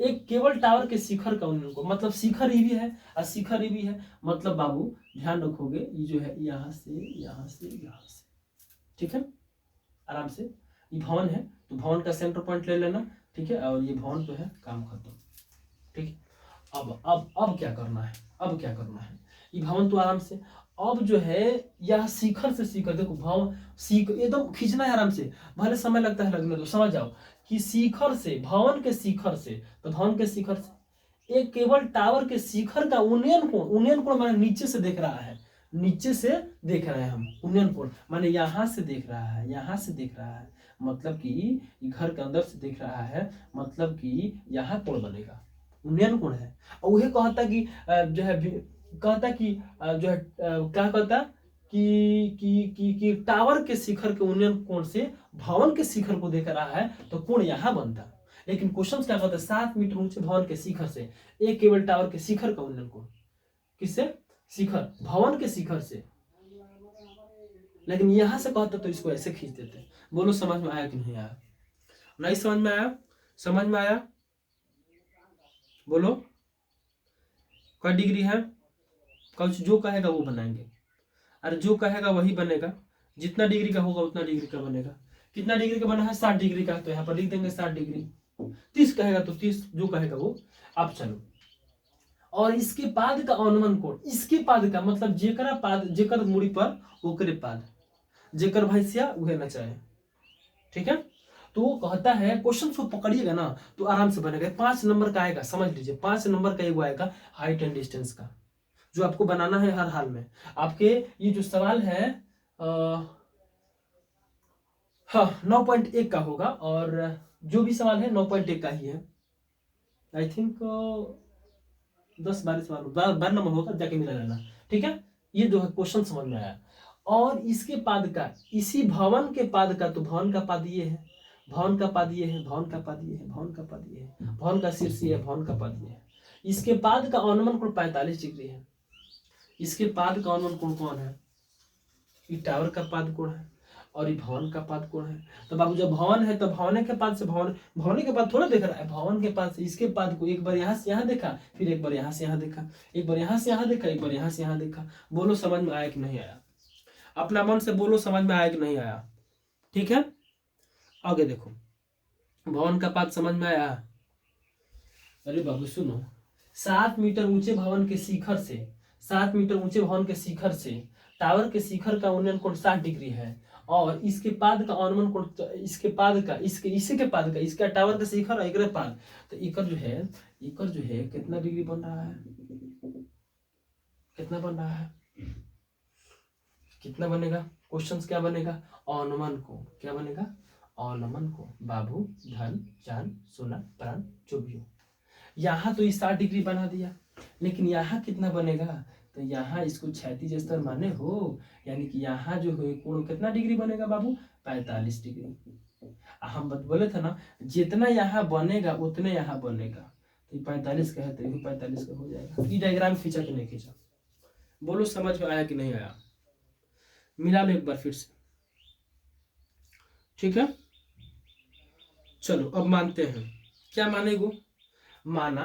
एक केवल टावर के शिखर का उन्नयन को, मतलब शिखर ही भी है और शिखर ही भी है, मतलब बाबू ध्यान रखोगे, ये जो है यहाँ से यहाँ से यहाँ से, ठीक है, आराम से। ये भवन है तो भवन का सेंटर पॉइंट ले लेना, ठीक है। और ये भवन तो है, काम खत्म, ठीक है। अब क्या करना है, अब क्या करना है, ये भवन तो आराम से। अब जो है यह शिखर से शिखर, देखो भवन शिखर एकदम खींचना है आराम से, भले समय लगता है लगने, तो समझ जाओ कि शिखर से, भवन के शिखर से, तो भवन के शिखर से एक केवल टावर के शिखर का उन्नयन कोण, उन्नयन कोण माने नीचे से देख रहा है, नीचे से देख रहे हैं हम। उन्नयन कोण माने यहाँ से देख रहा है, यहाँ से देख रहा है, मतलब कि घर के अंदर से देख रहा है, मतलब कि यहाँ कोण बनेगा, उन्नयन कोण है। और वही कहता कि जो है, कहता कि जो है क्या कहता कि टावर के शिखर के उन्नयन कोण से भवन के शिखर को देख रहा है, तो कोण यहाँ बनता। लेकिन क्वेश्चन क्या कहता है, 7 मीटर ऊंचे भवन के शिखर से एक केवल टावर के शिखर का उन्नयन कोण, किससे, शिखर, भवन के शिखर से। लेकिन यहां से कहता तो इसको ऐसे खींच देते। बोलो समझ में आया कि नहीं आया, नहीं समझ में आया, समझ में आया, बोलो। क्या डिग्री है, कुछ जो कहेगा वो बनाएंगे, अरे जो कहेगा वही बनेगा, जितना डिग्री का होगा उतना डिग्री का बनेगा। कितना डिग्री का बना है, 60 डिग्री का, तो यहाँ पर लिख देंगे 60 डिग्री। 30 कहेगा तो 30, जो कहेगा वो। अब चलो, और इसके पाद का अनुमान कोण, इसके पाद का मतलब जेकरा पाद, जेकर मुड़ी पर ओकरे पाद, जेकर भैंसिया उहे नचाए, ठीक है। तो वो कहता है, क्वेश्चन को पकड़िएगा ना तो आराम से बनेगा। 5 नंबर का आएगा, समझ लीजिए 5 नंबर का एगो आएगा हाइट एंड डिस्टेंस का, जो आपको बनाना है हर हाल में। आपके ये जो सवाल है हाँ 9.1 का होगा, और जो भी सवाल है 9.1 का ही है। आई थिंक 10-12 सवाल 12 नंबर होगा, जाके मिला लेना, ठीक है। ये जो है क्वेश्चन समझ में आया। और इसके पाद का, इसी भवन के पाद का, तो भवन का पाद ये है, भवन का पद ये है, भवन का पद ये है, भवन का पद ये है, भवन का शीर्ष ये है, भवन का पद ये है। इसके बाद का अनुमान कोण 45 डिग्री है। इसके बाद का अनुमान कोण कौन है? ये टावर का पाद कोण है और ये भवन का पाद कोण है। तो बाबू जब भवन है तो भवन के पाद से भवन के पाद थोड़ा देख रहा है, भवन के पाद से इसके पाद को एक बार यहाँ से यहाँ देखा, फिर एक बार यहाँ से यहाँ देखा, एक बार यहाँ से यहाँ देखा, एक बार यहाँ से यहाँ देखा। बोलो समझ में आया कि नहीं आया? अपना मन से बोलो समझ में आया कि नहीं आया? ठीक है, आगे देखो। भवन का पाद समझ में आया? अरे बाबू सुनो, 7 मीटर ऊंचे भवन के शिखर से 7 मीटर ऊंचे भवन के शिखर से टावर के शिखर का उन्नयन कोण 60 डिग्री है और इसके पाद का अनुमान कोण इसके पाद का इसी के पाद का इसका टावर का शिखर और एकरे पाद, तो एकर जो है कितना डिग्री बन रहा है? कितना बन रहा है? कितना बनेगा? क्वेश्चंस क्या बनेगा? अनुमान को क्या बनेगा? अनुमान को बाबू धन चांद सोना प्राण जो भी हो। यहाँ तो 60 डिग्री बना दिया, लेकिन यहाँ कितना बनेगा? तो यहाँ इसको क्षैतिज स्तर माने हो, यानी कि यहाँ जो है कोण कितना डिग्री बनेगा बाबू? 45 डिग्री। हम बोले थे ना जितना यहाँ बनेगा उतने यहाँ बनेगा, तो 45 का है तो 45 का हो जाएगा। ये डायग्राम खींचा कि नहीं खींचा? बोलो समझ में आया कि नहीं आया? मिला लो एक बार फिर से, ठीक है। चलो अब मानते हैं, क्या मानेगो? माना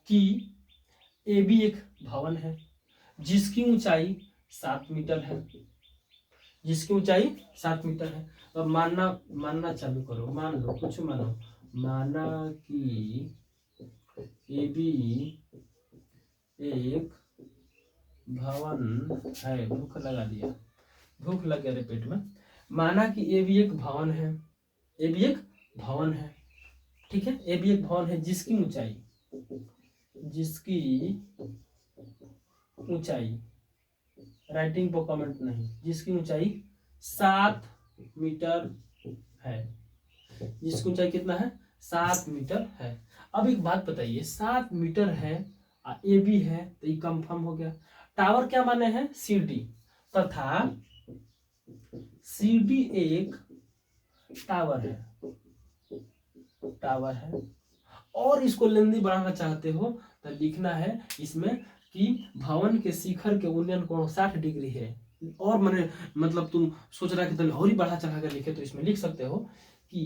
कि ए भी एक भवन है जिसकी ऊंचाई 7 मीटर है, जिसकी ऊंचाई 7 मीटर है। अब मानना चालू करो, मान लो कुछ मानो, माना कि ए भी एक भवन है। भूख लगा दिया, भूख लग गया रे पेट में। माना कि ए भी एक भवन है, ए भी एक भवन है, ठीक है। ए भी एक भवन है जिसकी ऊंचाई राइटिंग पर कमेंट नहीं, जिसकी ऊंचाई 7 मीटर है। जिसकी ऊंचाई कितना है? 7 मीटर है। अब एक बात बताइए, 7 मीटर है, ए भी है, तो ये कंफर्म हो गया। टावर क्या माने हैं? CD, तथा CD एक टावर है और इसको लेंदी बढ़ाना चाहते हो तो लिखना है इसमें कि भवन के शिखर के उन्नयन कोण 60 डिग्री है। और मैंने मतलब तुम सोच रहा कि और ही बढ़ा चढ़ा कर लिखे, तो इसमें लिख सकते हो कि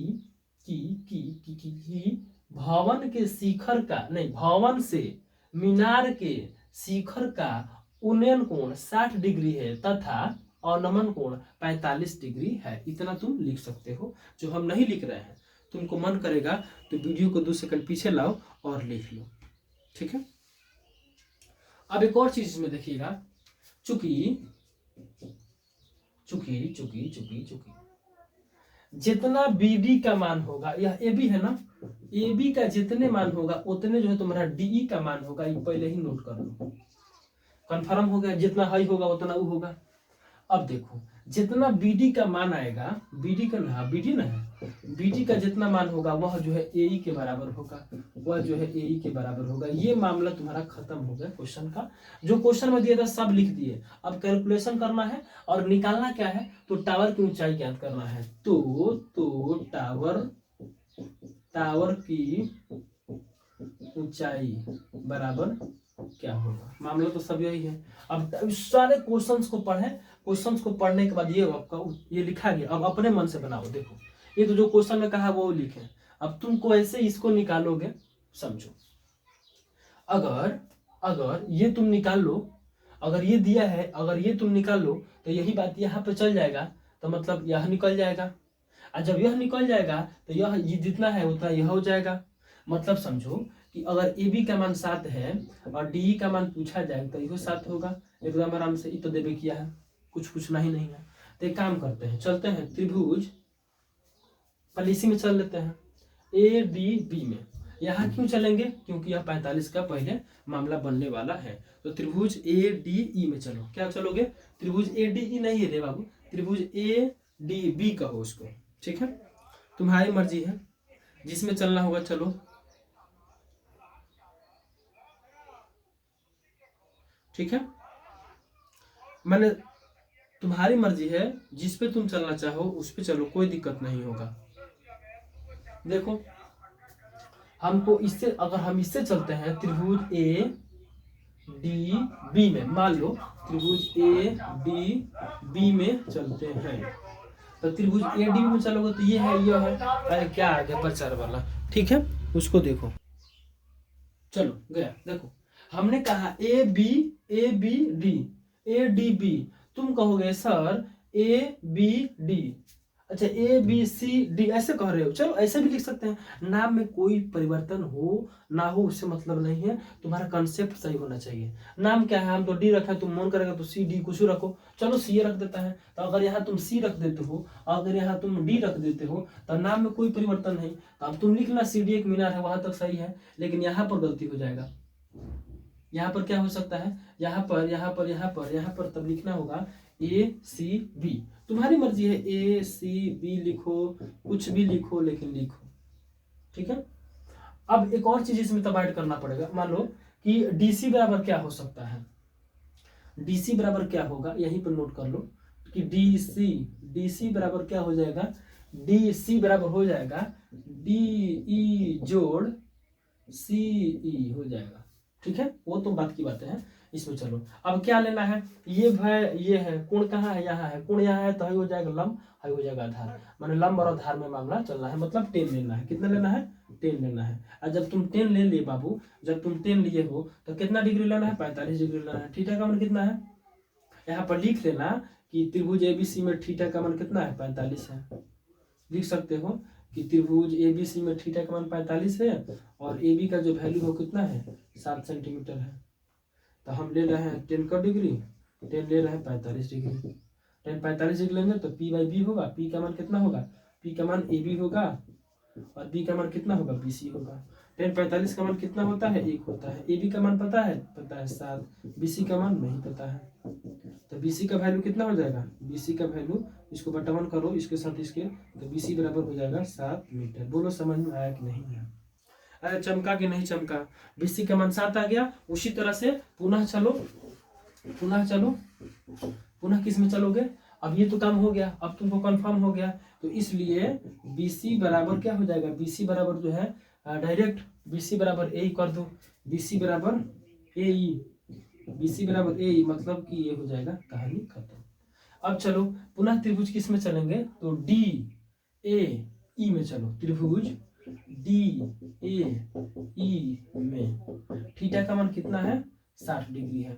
भवन के शिखर का नहीं, भवन से मीनार के शिखर का उन्नयन कोण 60 डिग्री है तथा अवनमन कोण 45 डिग्री है। इतना तुम लिख सकते हो, जो हम नहीं लिख रहे हैं। तुमको मन करेगा तो वीडियो को 2 सेकंड पीछे लाओ और लिख लो, ठीक है। अब एक और चीज इसमें देखिएगा, चूंकि जितना BD का मान होगा, यह AB है ना, AB का जितने मान होगा उतने जो है तुम्हारा DE का मान होगा। ये पहले ही नोट कर लो, कंफर्म हो गया। जितना हाई होगा उतना वो होगा। अब देखो जितना BD का मान आएगा, BD का जितना मान होगा वह जो है AE के बराबर होगा, ये मामला तुम्हारा खत्म हो गया क्वेश्चन का। जो क्वेश्चन में दिया था सब लिख दिए। अब कैलकुलेशन करना है और निकालना क्या है? तो टावर की ऊंचाई ज्ञात करना है। तो टावर की ऊंचाई बराबर क्या होगा? मामला तो सब यही है। अब सारे क्वेश्चंस को पढ़ें, क्वेश्चंस को पढ़ने के बाद ये आपका ये लिखा गया। अब अपने मन से बनाओ। देखो ये तो जो क्वेश्चन में कहा वो लिखे, अब तुमको ऐसे इसको निकालोगे। समझो, अगर ये तुम निकाल लो, अगर ये दिया है, अगर ये तुम निकाल लो तो यही बात यहाँ पे चल जाएगा, तो मतलब यह निकल जाएगा। और जब यह निकल जाएगा तो यह जितना है उतना यह हो जाएगा। मतलब समझो कि अगर AB का मान 7 है और DE का मान पूछा जाए तो यह 7 होगा। एकदम आराम से। तो देवे किया है, कुछ पूछना ही नहीं है। तो एक काम करते हैं, चलते हैं त्रिभुज पलीसी में चल लेते हैं, ADB में। यहाँ क्यों चलेंगे? क्योंकि यह 45 का पहले मामला बनने वाला है। तो त्रिभुज ADE में चलो। क्या चलोगे? त्रिभुज ADE नहीं है रे बाबू, त्रिभुज ADB कहो उसको, ठीक है। तुम्हारी मर्जी है, जिसमें चलना होगा चलो। ठीक है, मैंने तुम्हारी मर्जी है, जिस पे तुम चलना चाहो उस पे चलो, कोई दिक्कत नहीं होगा। देखो हमको इससे, अगर हम इससे चलते हैं त्रिभुज ए डी बी में, मान लो त्रिभुज ए डी बी में चलते हैं, तो त्रिभुज ए डी बी में चलोगे तो ये है, ये है, अरे क्या आ गया प्रचार वाला, ठीक है उसको देखो। चलो गया, देखो हमने कहा A B D, A D B, तुम कहोगे सर ए बी डी, अच्छा ए बी सी डी ऐसे कह रहे हो, चलो ऐसे भी लिख सकते हैं। नाम में कोई परिवर्तन हो ना हो उससे मतलब नहीं है, तुम्हारा कंसेप्ट सही होना चाहिए। नाम क्या है, हम तो डी रखा है, तुम मन करेगा तो सी डी कुछ रखो, चलो सी रख देता है। तो अगर यहाँ तुम सी रख देते हो, अगर यहाँ तुम डी रख देते हो, तो नाम में कोई परिवर्तन नहीं, तो अब तुम लिखना सी डी एक मीनार है, वहां तक सही है, लेकिन यहाँ पर गलती हो जाएगा। यहाँ पर क्या हो सकता है, यहाँ पर तब लिखना होगा ए सी बी, तुम्हारी मर्जी है, ए सी बी लिखो, कुछ भी लिखो, लेकिन लिखो, ठीक है। अब एक और चीज इसमें तब ऐड करना पड़ेगा, मान लो कि डीसी बराबर क्या हो सकता है, डीसी बराबर क्या होगा, यहीं पर नोट कर लो कि डीसी बराबर क्या हो जाएगा, डीसी बराबर हो जाएगा डी जोड़ सी ई हो जाएगा, ठीक है, वो तो बात की बातें हैं इसमें। चलो अब क्या लेना है, ये है कोण कहाँ है, यहाँ है, कोण यहाँ है, तो है हो जाएगा लंब, है हो जाएगा आधार, माने लंब और आधार में मामला चलना है, मतलब 10 लेना है, कितना लेना है, 10 लेना है। और जब तुम 10 ले लिए बाबू, जब तुम 10 लिए हो तो कितना डिग्री लेना है, 45 डिग्री लेना है। थीटा का मान कितना है, यहाँ पर लिख लेना कि त्रिभुज एबीसी में थीटा का मान कितना है, 45 है, लिख सकते हो कि त्रिभुज एबीसी में थीटा का मान 45 है, और ए बी का जो वैल्यू हो कितना है, 7 सेंटीमीटर है। तो हम ले रहे हैं 10 का डिग्री, 10 ले रहे हैं 45 डिग्री, 10 45 डिग्री लेंगे तो पी बाई बी होगा, पी का मान कितना होगा, पी का मान ए बी होगा, और बी का मान कितना होगा, बी सी होगा। 10 45 का मान कितना होता है, 1 होता है। ए बी का मान पता है 7, बी सी का मान नहीं पता है, तो बी सी का वैल्यू कितना हो जाएगा, बी सी का वैल्यू, इसको बटावन करो इसके साथ इसके, तो बी सी बराबर हो जाएगा 7 मीटर। बोलो समझ में आया कि नहीं है, अरे चमका कि नहीं चमका, बीसी का मान 7 आ गया। उसी तरह से पुनः चलो, पुनः किस में चलोगे, अब ये तो काम हो गया, अब तुमको कंफर्म हो गया, तो इसलिए बीसी बराबर क्या हो जाएगा, बीसी बराबर जो है डायरेक्ट बीसी बराबर ए कर दो, बीसी बराबर ए ई, बीसी बराबर ए ई, मतलब कि ये हो जाएगा कहानी खत्म। अब चलो पुनः त्रिभुज किस में चलेंगे, तो डी ए ई में चलो, त्रिभुज डी ए ई में थीटा का मान कितना है, 60 डिग्री है,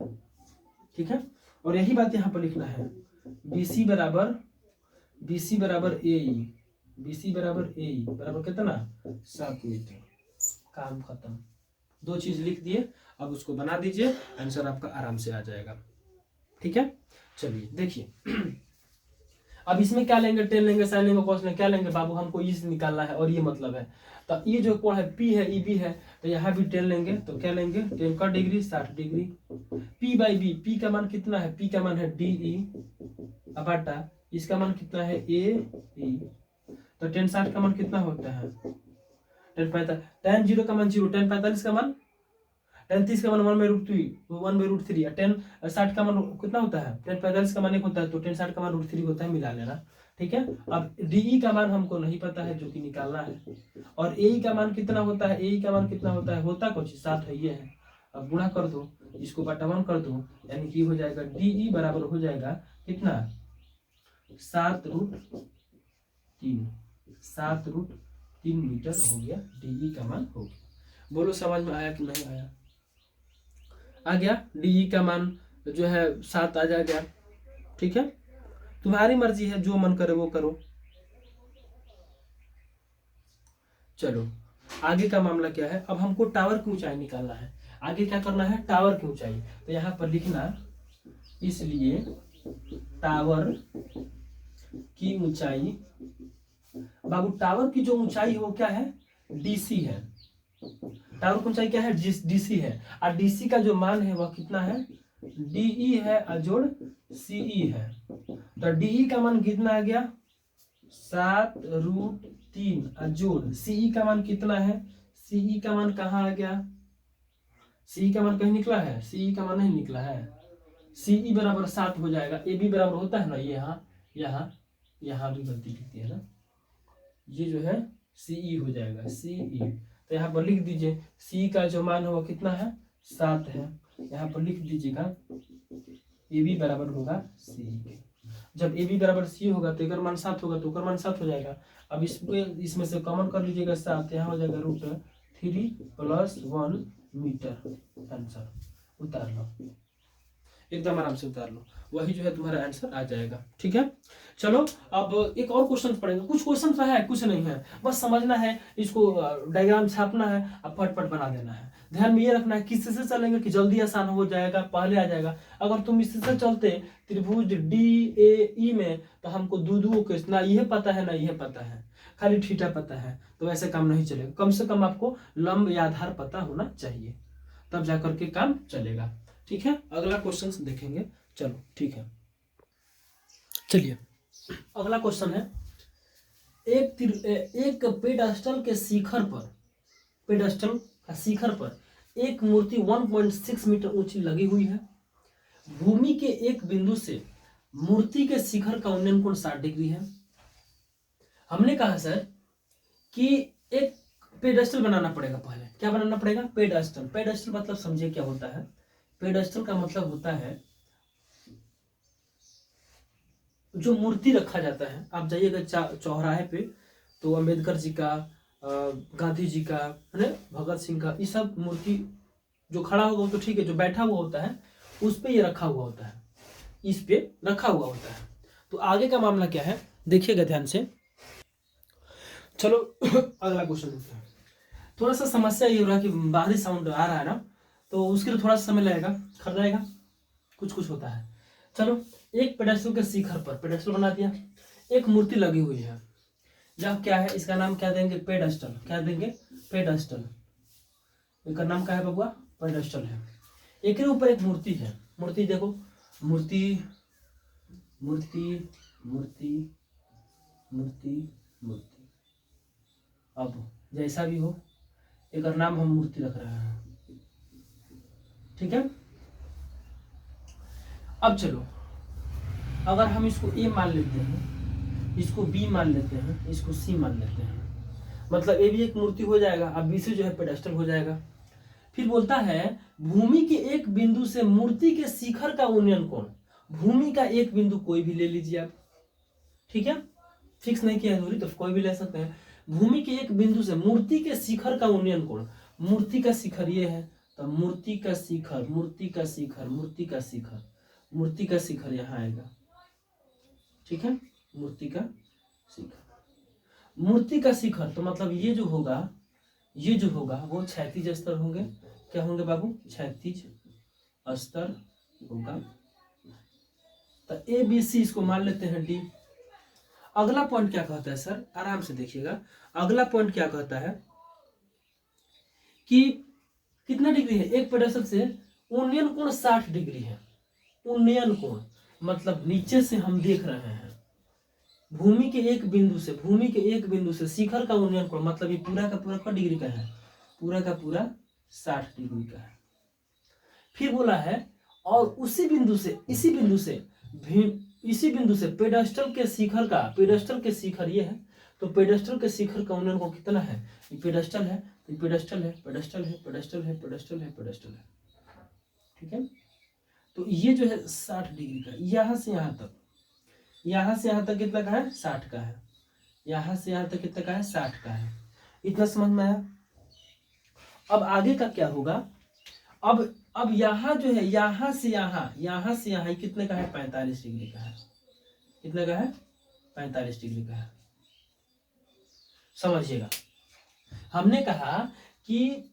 ठीक है। और यही बात यहाँ पर लिखना है, बीसी बराबर ए ई, बीसी बराबर ए ई बराबर कितना, 7 मीटर, काम खत्म। 2 चीज लिख दिए, अब उसको बना दीजिए, आंसर आपका आराम से आ जाएगा, ठीक है। चलिए देखिए अब इसमें क्या लेंगे, टेन लेंगे, साइन लेंगे, कॉस लेंगे, क्या लेंगे बाबू, हमको ये निकालना है और ये मतलब है, तो ये जो कोण है पी है, ई बी है, तो यहाँ भी 10 लेंगे, तो क्या लेंगे, 10 का degree 60 degree, P by B, P का मान कितना है, पी का मान है डी ई बटा, इसका मान कितना है ए ई, तो 10 60 का मान कितना होता है, 10 45, 10 0 का मान 0, 10 45 का मान, 10 30 का मान 1/√3, 10 60 का मान कितना होता है, 10 45 का मान 1 होता है, तो 10 60 का मान √3 होता है, मिला लेना, ठीक है। अब डी का मान हमको नहीं पता है, जो कि निकालना है, और ए का मान कितना होता है, ए का मान कितना होता है, होता कुछ 7 है, ये है। अब गुणा कर दो, इसको बटावन कर दो, यानी कि हो जाएगा डी बराबर हो जाएगा कितना, 7√3 मीटर हो गया, डी का मान हो गया। बोलो समझ में आया कि नहीं आया, आ गया, डी का मान जो है 7 आ जाएगा, ठीक है। तुम्हारी मर्जी है, जो मन करे वो करो। चलो आगे का मामला क्या है, अब हमको टावर की ऊंचाई निकालना है। आगे क्या करना है, टावर की ऊंचाई, तो यहाँ पर लिखना, इसलिए टावर की ऊंचाई, बाबू टावर की जो ऊंचाई है वो क्या है, डीसी है, टावर की ऊंचाई क्या है, डीसी है, और डीसी का जो मान है वह कितना है, डीई है अजोड़ सीई है, तो डीई का मान कितना आ गया, 7√3 अजोड़ सीई का मान कितना है, सीई का मान कहाँ आ गया, सीई का मान कहीं निकला है, सीई का मान नहीं निकला है, सीई बराबर 7 हो जाएगा, ए बी बराबर होता है ना, यहाँ भी गलती लिखती है ना, ये जो है CE हो जाएगा, CE। तो यहाँ पर लिख दीजिए CE का जो मान होगा कितना है, 7 है। यहाँ पर लिख दीजिएगा AB बराबर होगा CE के। जब AB बराबर CE होगा तो एकर मान 7 होगा, तो एकर मान 7 हो जाएगा। अब इसमें से कॉमन कर लीजिएगा 7, यहाँ हो जाएगा √3 + 1 मीटर। आंसर उतार लो, एकदम आराम से उतार लो, वही जो है तुम्हारा आंसर आ जाएगा। ठीक है, चलो अब एक और क्वेश्चन पढ़ेंगे। कुछ क्वेश्चन है, कुछ नहीं है, बस समझना है, इसको डायग्राम छापना है, अब फटफट बना देना है। ध्यान में ये रखना है किससे से चलेंगे कि जल्दी आसान हो जाएगा, पहले आ जाएगा। अगर तुम इससे चलते त्रिभुज DAE में तो हमको दो के ना यह पता है ना यह पता है, खाली थीटा पता है, तो ऐसे काम नहीं चलेगा। कम से कम आपको लंब या आधार पता होना चाहिए, तब जाकर के काम चलेगा। ठीक है, अगला क्वेश्चन देखेंगे। चलो ठीक है, चलिए अगला क्वेश्चन है, एक पेडस्टल के शिखर पर, पेडस्टल का शिखर पर एक मूर्ति 1.6 मीटर ऊंची लगी हुई है। भूमि के एक बिंदु से मूर्ति के शिखर का उन्नयन कोण 60 डिग्री है। हमने कहा सर कि एक पेडस्टल बनाना पड़ेगा। पहले क्या बनाना पड़ेगा, पेडस्टल। पेडस्टल मतलब समझिए क्या होता है। पेडस्टल का मतलब होता है जो मूर्ति रखा जाता है। आप जाइएगा चौराहे पे तो अंबेडकर जी का, गांधी जी का, है ना, भगत सिंह का, ये सब मूर्ति जो खड़ा होगा तो ठीक है, जो बैठा हुआ होता है उस पे ये रखा हुआ होता है, इस पे रखा हुआ होता है। तो आगे का मामला क्या है देखिएगा ध्यान से। चलो अगला क्वेश्चन देखते हैं। थोड़ा सा समस्या ये हो रहा है कि बाहरी साउंड आ रहा है ना, तो उसके लिए थोड़ा सा समय लगेगा, खर जाएगा, कुछ कुछ होता है। चलो, एक पेडस्टल के शिखर पर, पेडस्टल बना दिया, एक मूर्ति लगी हुई है। जब क्या है, इसका नाम क्या देंगे, पेडस्टल। क्या देंगे, पेडस्टल। इसका नाम क्या है बबुआ, पेडस्टल है। एक के ऊपर एक मूर्ति है। मूर्ति देखो, मूर्ति मूर्ति मूर्ति मूर्ति मूर्ति। अब जैसा भी हो, एक नाम हम मूर्ति रख रहे हैं। ठीक है, अब चलो, अगर हम इसको A मान लेते हैं, इसको B मान लेते हैं, इसको C मान लेते हैं, मतलब A भी एक मूर्ति हो जाएगा, अब B से जो है पेडस्टल हो जाएगा। फिर बोलता है भूमि के एक बिंदु से मूर्ति के शिखर का उन्नयन कोण। भूमि का एक बिंदु कोई भी ले लीजिए आप, ठीक है, फिक्स नहीं किया दूरी, तो कोई भी ले सकते हैं। भूमि के एक बिंदु से मूर्ति के शिखर का उन्नयन कोण, मूर्ति का शिखर ये है, तो मूर्ति का शिखर, मूर्ति का शिखर, मूर्ति का शिखर, मूर्ति का शिखर यहाँ आएगा। ठीक है, मूर्ति का शिखर, मूर्ति का शिखर, तो मतलब ये जो होगा, ये जो होगा वो क्षैतिज स्तर होंगे। क्या होंगे बाबू, क्षैतिज स्तर होगा। तो ABC इसको मान लेते हैं D। अगला पॉइंट क्या कहता है सर, आराम से देखिएगा। अगला पॉइंट क्या कहता है कि कितना डिग्री है, एक पेडस्टल से उन्नयन कोण 60 डिग्री है। उन्नयन कोण मतलब नीचे से हम देख रहे हैं, भूमि के एक बिंदु से, भूमि के एक बिंदु से शिखर का उन्नयन कोण, मतलब ये पूरा का पूरा डिग्री का है, पूरा का पूरा 60 डिग्री का है। फिर बोला है और उसी बिंदु से, इसी बिंदु से, इसी बिंदु से पेडस्टल के शिखर का, पेडस्टल के शिखर ये है, तो पेडस्टल के शिखर का उन्नयन कोण कितना है, ये पेडस्टल है, तो पेडस्टल है, पेडस्टल है, पेडस्टल है, पेडस्टल है, पेडस्टल है। ठीक है, तो ये जो है 60 डिग्री का, यहां से यहां तक, यहां से यहां तक कितना का है, 60 का है। यहां से यहां तक कितना का है, 60 का है। इतना समझ में आया। अब आगे का क्या होगा, अब यहां जो है, यहां से यहां कितने का है, 45 डिग्री का है। कितने का है, 45 डिग्री का है। समझिएगा, हमने कहा कि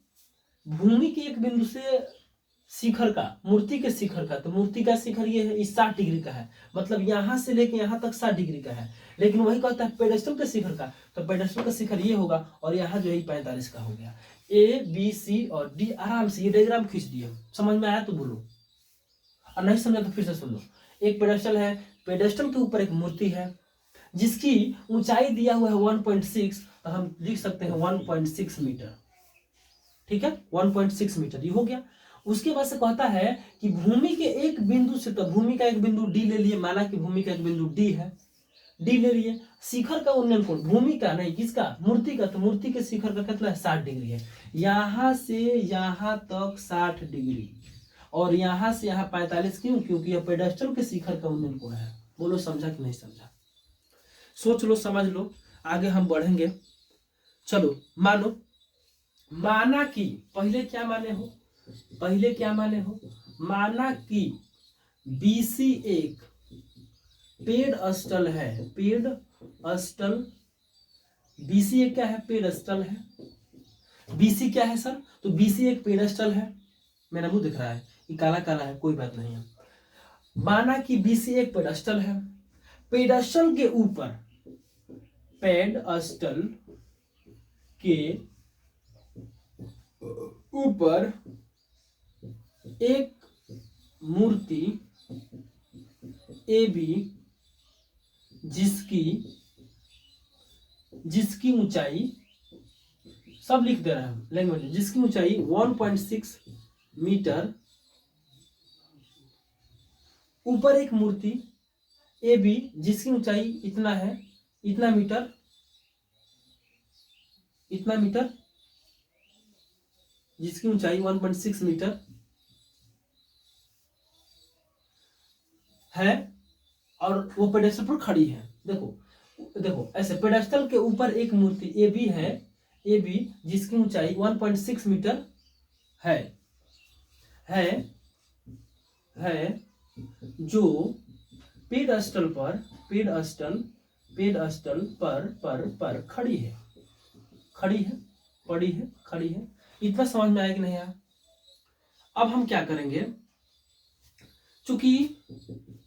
भूमि के एक बिंदु से शिखर का, मूर्ति के शिखर का, तो मूर्ति का शिखर ये है, इस 60 डिग्री का है, मतलब यहां से लेके यहां तक 60 डिग्री का है। लेकिन वही कहता है पेडस्टल के शिखर का, तो पेडस्टल का शिखर ये होगा, और यहाँ जो है 45 का हो गया। ABC और D आराम से ये डायग्राम खींच दिए। समझ में आया तो बोलो, और नहीं समझा तो फिर से सुन लो। एक पेडस्टल है, पेडस्टल के ऊपर एक मूर्ति है जिसकी ऊंचाई दिया हुआ है 1.6, तो हम लिख सकते हैं 1.6 मीटर। ठीक है, 1.6 मीटर ये हो गया। उसके बाद से कहता है कि भूमि के एक बिंदु से, तो भूमि का एक बिंदु D ले लिए, माना कि भूमि का एक बिंदु D है, D ले लिए, शिखर का उन्नयन कोण, भूमि का नहीं, किसका, मूर्ति का, तो मूर्ति के शिखर का कितना है 60 डिग्री है। यहां से यहां तक 60 डिग्री और यहां से यहां 45, क्यों, क्योंकि यह पेडेस्टल के शिखर का उन्नयन कोण है। बोलो समझा कि नहीं समझा, सोच लो समझ लो, आगे हम बढ़ेंगे। चलो मानो, माना कि, पहले क्या माने हो, पहले क्या माने हो, माना कि BC एक पेड अस्टल है, पेड अस्टल, BC एक क्या है, पेड अस्टल है। BC क्या है सर, तो BC एक पेडस्टल है, मेरा मुंह दिख रहा है, ये काला काला है, कोई बात नहीं है। माना कि BC एक पेडस्टल है, पेडस्टल के ऊपर, पेडस्टल के ऊपर एक मूर्ति AB जिसकी ऊंचाई, सब लिख दे रहा है लैंग्वेज, जिसकी ऊंचाई 1.6 मीटर, ऊपर एक मूर्ति AB जिसकी ऊंचाई इतना है, इतना मीटर, इतना मीटर, जिसकी ऊंचाई 1.6 मीटर है और वो पेडेस्टल पर खड़ी है। देखो देखो ऐसे, पेडेस्टल के ऊपर एक मूर्ति AB है, AB जिसकी ऊंचाई 1.6 मीटर है जो पेडेस्टल पर, पेडेस्टल पर खड़ी है, खड़ी है। इतना समझ में आया कि नहीं आया। अब हम क्या करेंगे, चूंकि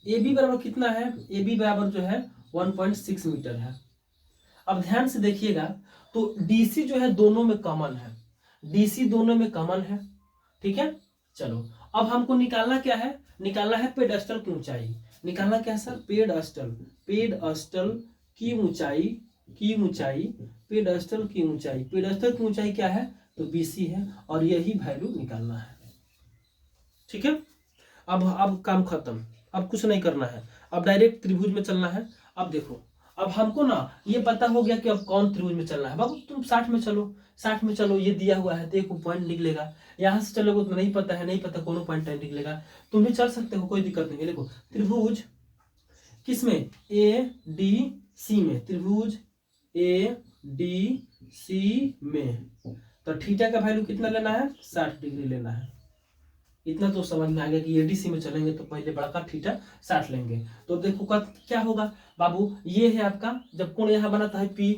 AB बराबर कितना है, AB बराबर जो है 1.6 मीटर है। अब ध्यान से देखिएगा, तो DC जो है दोनों में कॉमन है, DC दोनों में कॉमन है, ठीक है। चलो अब हमको निकालना क्या है, निकालना है पेडेस्टल की ऊंचाई, निकालना क्या है सर, पेडेस्टल की ऊंचाई, पेडेस्टल की ऊंचाई क्या है, तो BC है और यही वैल्यू निकालना है, ठीक है। अब काम खत्म, अब कुछ नहीं करना है, अब डायरेक्ट त्रिभुज में चलना है। अब देखो, अब हमको ना ये पता हो गया कि अब कौन त्रिभुज में चलना है। बाबू तुम 60 में चलो, 60 में चलो, ये दिया हुआ है तो एक पॉइंट निकलेगा, यहाँ से चलोगे तो नहीं पता कौन पॉइंट निकलेगा, तुम भी चल सकते हो, कोई दिक्कत नहीं है। देखो त्रिभुज किसमें, ADC में, त्रिभुज ADC में, तो थीटा का वैल्यू कितना लेना है, 60 डिग्री लेना है। इतना तो समझ में आ गया कि ADC में चलेंगे तो पहले बड़ा थीटा 60 लेंगे। तो देखो क्या होगा बाबू, ये है आपका, जब कोण यहाँ बनाता है P,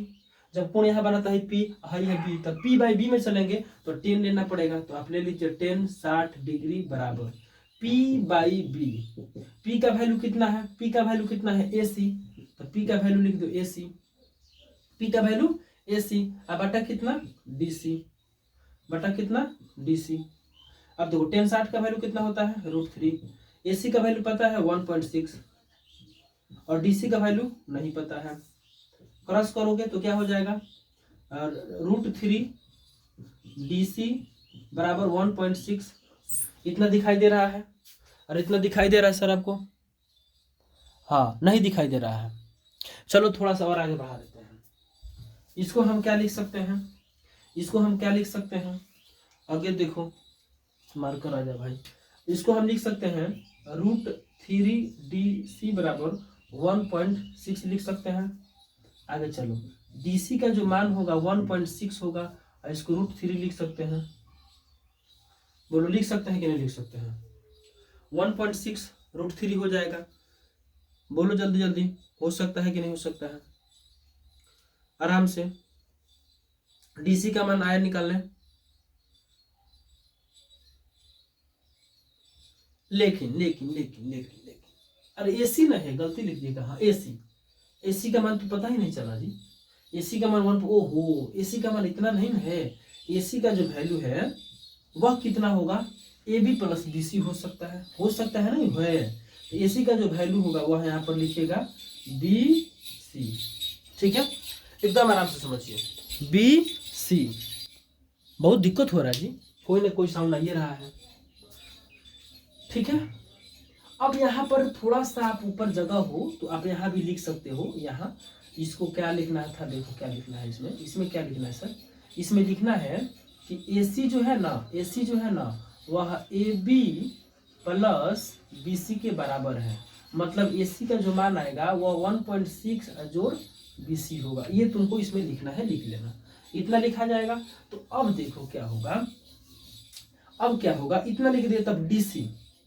जब कोण यहाँ बनाता है P, हाई है B, तब P/B में चलेंगे तो 10 लेना पड़ेगा, तो आप ले लीजिए 10 60 डिग्री बराबर P/B। P का वैल्यू कितना है, P का वैल्यू कितना है AC, तो P का वैल्यू लिख दो AC, P का वैल्यू AC, अब बटा कितना DC, बटा कितना DC। अब देखो 10 60 का वैल्यू कितना होता है, √3, AC का वैल्यू पता है 1.6 और DC का वैल्यू नहीं पता है, क्रॉस करोगे तो क्या हो जाएगा, √3 DC बराबर 1.6, इतना दिखाई दे रहा है, और इतना दिखाई दे रहा है सर आपको, हाँ नहीं दिखाई दे रहा है। चलो थोड़ा सा और आगे बढ़ा देते हैं, इसको हम क्या लिख सकते हैं, इसको हम क्या लिख सकते हैं, आगे देखो मार्कर आ जाए भाई, इसको हम लिख सकते हैं √3 DC बराबर 1.6 लिख सकते हैं। आगे चलो, DC का जो मान होगा 1.6 होगा, और इसको √3 लिख सकते हैं। बोलो लिख सकते हैं कि नहीं लिख सकते हैं, 1.6 √3 हो जाएगा, बोलो जल्दी जल्दी, हो सकता है कि नहीं हो सकता है, आराम से DC का मान आया निकाल लें। लेकिन अरे AC नहीं है, गलती लिख दिए कहाँ, AC का मान तो पता ही नहीं चला जी, AC का मान 1, ओहो AC का मान इतना नहीं है, AC का जो वैल्यू है वह कितना होगा, AB + BC हो सकता है नहीं है, तो AC का जो वैल्यू होगा वह यहाँ पर लिखेगा BC, ठीक है, एकदम आराम से समझिए, BC। बहुत दिक्कत हो रहा है जी, कोई ना कोई साउंड आ ही रहा है, ठीक है। अब यहाँ पर थोड़ा सा आप ऊपर जगह हो तो आप यहाँ भी लिख सकते हो, यहाँ इसको क्या लिखना था, देखो क्या लिखना है इसमें क्या लिखना है सर, इसमें लिखना है कि AC जो है ना वह AB प्लस BC के बराबर है। मतलब AC का जो मान आएगा वह 1.6 जोड़ BC होगा। ये तुमको इसमें लिखना है, लिख लेना, इतना लिखा जाएगा। तो अब देखो क्या होगा, अब क्या होगा, इतना लिख दिया तब DC,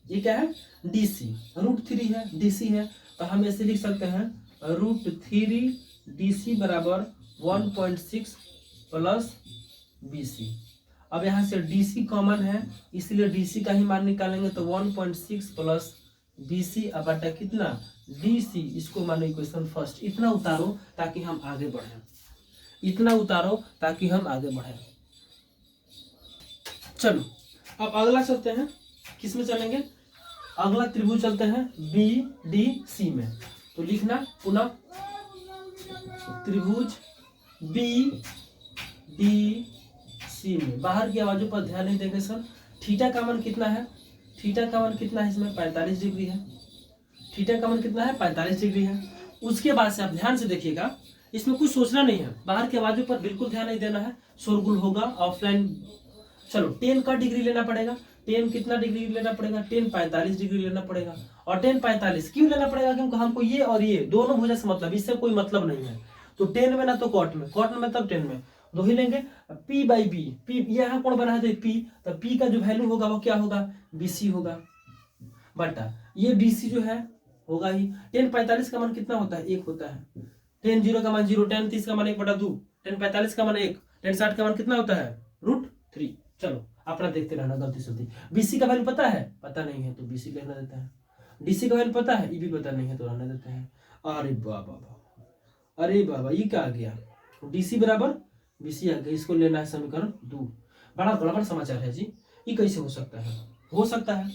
ये क्या है DC, √3 है, DC है, तो हम ऐसे लिख सकते हैं √3 DC बराबर 1.6 प्लस BC। अब यहाँ से DC कॉमन है, इसलिए DC का ही मान निकालेंगे, तो 1.6 प्लस BC अब बटा कितना DC, इसको मानो इक्वेशन फर्स्ट। इतना उतारो ताकि हम आगे बढ़ें, इतना उतारो ताकि हम आगे बढ़ें। चलो अब अगला चलते हैं, किस में चलेंगे, अगला त्रिभुज चलते हैं BDC में। तो लिखना पुनः त्रिभुज BDC में बाहर की आवाजों पर ध्यान नहीं देंगे सर। थीटा का मान कितना है, थीटा का मान कितना है, इसमें 45 डिग्री है, थीटा का मान कितना है 45 डिग्री है। उसके बाद से आप ध्यान से देखिएगा, इसमें कुछ सोचना नहीं है, बाहर की आवाजों पर बिल्कुल ध्यान नहीं देना है, शोरगुल होगा ऑफलाइन। चलो 10 का डिग्री लेना पड़ेगा, 10 कितना डिग्री लेना पड़ेगा, 10 45 डिग्री लेना पड़ेगा। और 10 45 क्यों लेना पड़ेगा, क्योंकि हमको ये और ये दोनों भुजा से मतलब, इससे कोई मतलब नहीं है। तो 10 में ना तो कॉट में, कॉट में तब 10 में, दो ही लेंगे। P/B, P यहाँ कौन बना है तो P, तो P का जो वैल्यू होगा वो क्या होगा BC होगा, बटा ये DC जो है होगा ही। 10 45 का मान कितना होता है 1 होता है, 10 0 का मान 0, 10 30 का मान 1/2, 10 45 का मान 1, 10 60 का मान कितना होता है √3। चलो अपना देखते रहना, गलती सलती। BC का वैल्यू पता है, पता नहीं है तो BC रहने देता है। DC का वैल्यू पता है, ये भी पता नहीं है तो रहने देते हैं। अरे बाबा, अरे बाबा ये क्या आ गया, DC बराबर BC आ गया, इसको लेना है समीकरण 2। बड़ा गड़बड़ समाचार है जी, ये कैसे हो सकता है, हो सकता है,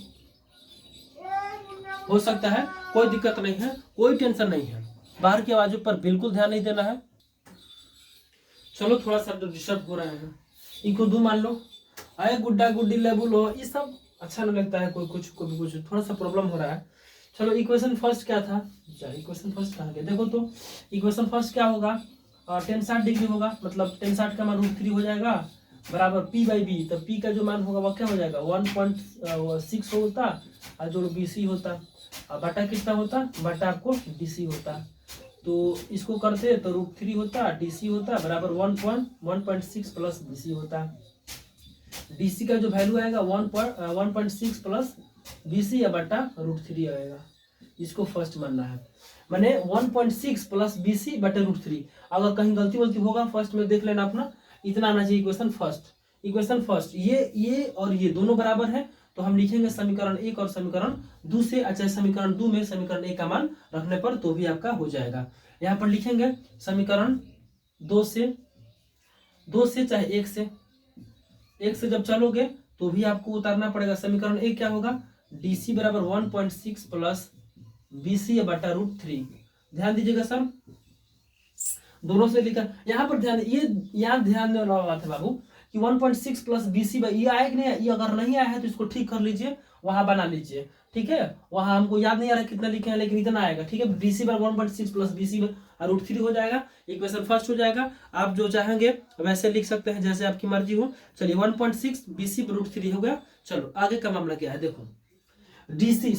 हो सकता है, कोई दिक्कत नहीं है, कोई टेंशन नहीं है, बाहर की आवाजों पर बिल्कुल ध्यान नहीं देना है। चलो थोड़ा सा डिस्टर्ब हो रहा है, इनको 2 मान लो, आए गुड्डा गुड्डी लेबुल हो, ये सब अच्छा नहीं लगता है, कोई कुछ थोड़ा सा प्रॉब्लम हो रहा है। चलो इक्वेशन फर्स्ट क्या था, इक्वेशन फर्स्ट कहाँ गया, देखो तो इक्वेशन फर्स्ट क्या होगा, 10 60 डिग्री होगा, मतलब 10 60 का मान √3 हो जाएगा बराबर P/B। तो P का जो मान होगा वो क्या हो जाएगा 1.6 होता, और जो BC होता, और बटा कितना होता, बटा आपको DC होता। तो इसको करते तो √3 होता, DC होता बराबर 1.6 प्लस BC होता। DC का जो वैल्यू आएगा 1.6 प्लस BC या बटा √3 आएगा, इसको फर्स्ट मानना है, माने 1.6 प्लस BC बटे √3। अगर कहीं गलती होगा फर्स्ट में देख लेना अपना, इतना आना चाहिए इक्वेशन फर्स्ट। इक्वेशन फर्स्ट ये और ये दोनों बराबर है, तो हम लिखेंगे समीकरण 1 और समीकरण 2 से, अच्छा समीकरण 2 में समीकरण 1 का मान रखने पर तो भी आपका हो जाएगा। यहाँ पर लिखेंगे समीकरण 2 से चाहे 1 से जब चलोगे तो भी आपको उतारना पड़ेगा। समीकरण 1 क्या होगा, DC बराबर 1.6 प्लस BC बटा √3। ध्यान दीजिएगा सब, दोनों से लिखा, यहाँ पर ध्यान, ये यहाँ ध्यान देने वाला बात है बाबू कि 1.6 प्लस BC, ये आया कि नहीं, ये अगर नहीं आया है तो इसको ठीक कर लीजिए, वहां बना लीजिए, ठीक है। वहां हमको याद नहीं आ रहा कितना लिखे हैं, लेकिन इतना आएगा, ठीक है। DC बराबर 1.6 प्लस BC √3 हो जाएगा, इक्वेशन फर्स्ट हो जाएगा। आप जो चाहेंगे वैसे लिख सकते हैं, जैसे आपकी मर्जी हो। चलिए 1.6 BC √3 हो गया। चलो आगे का मामला क्या है, देखो DC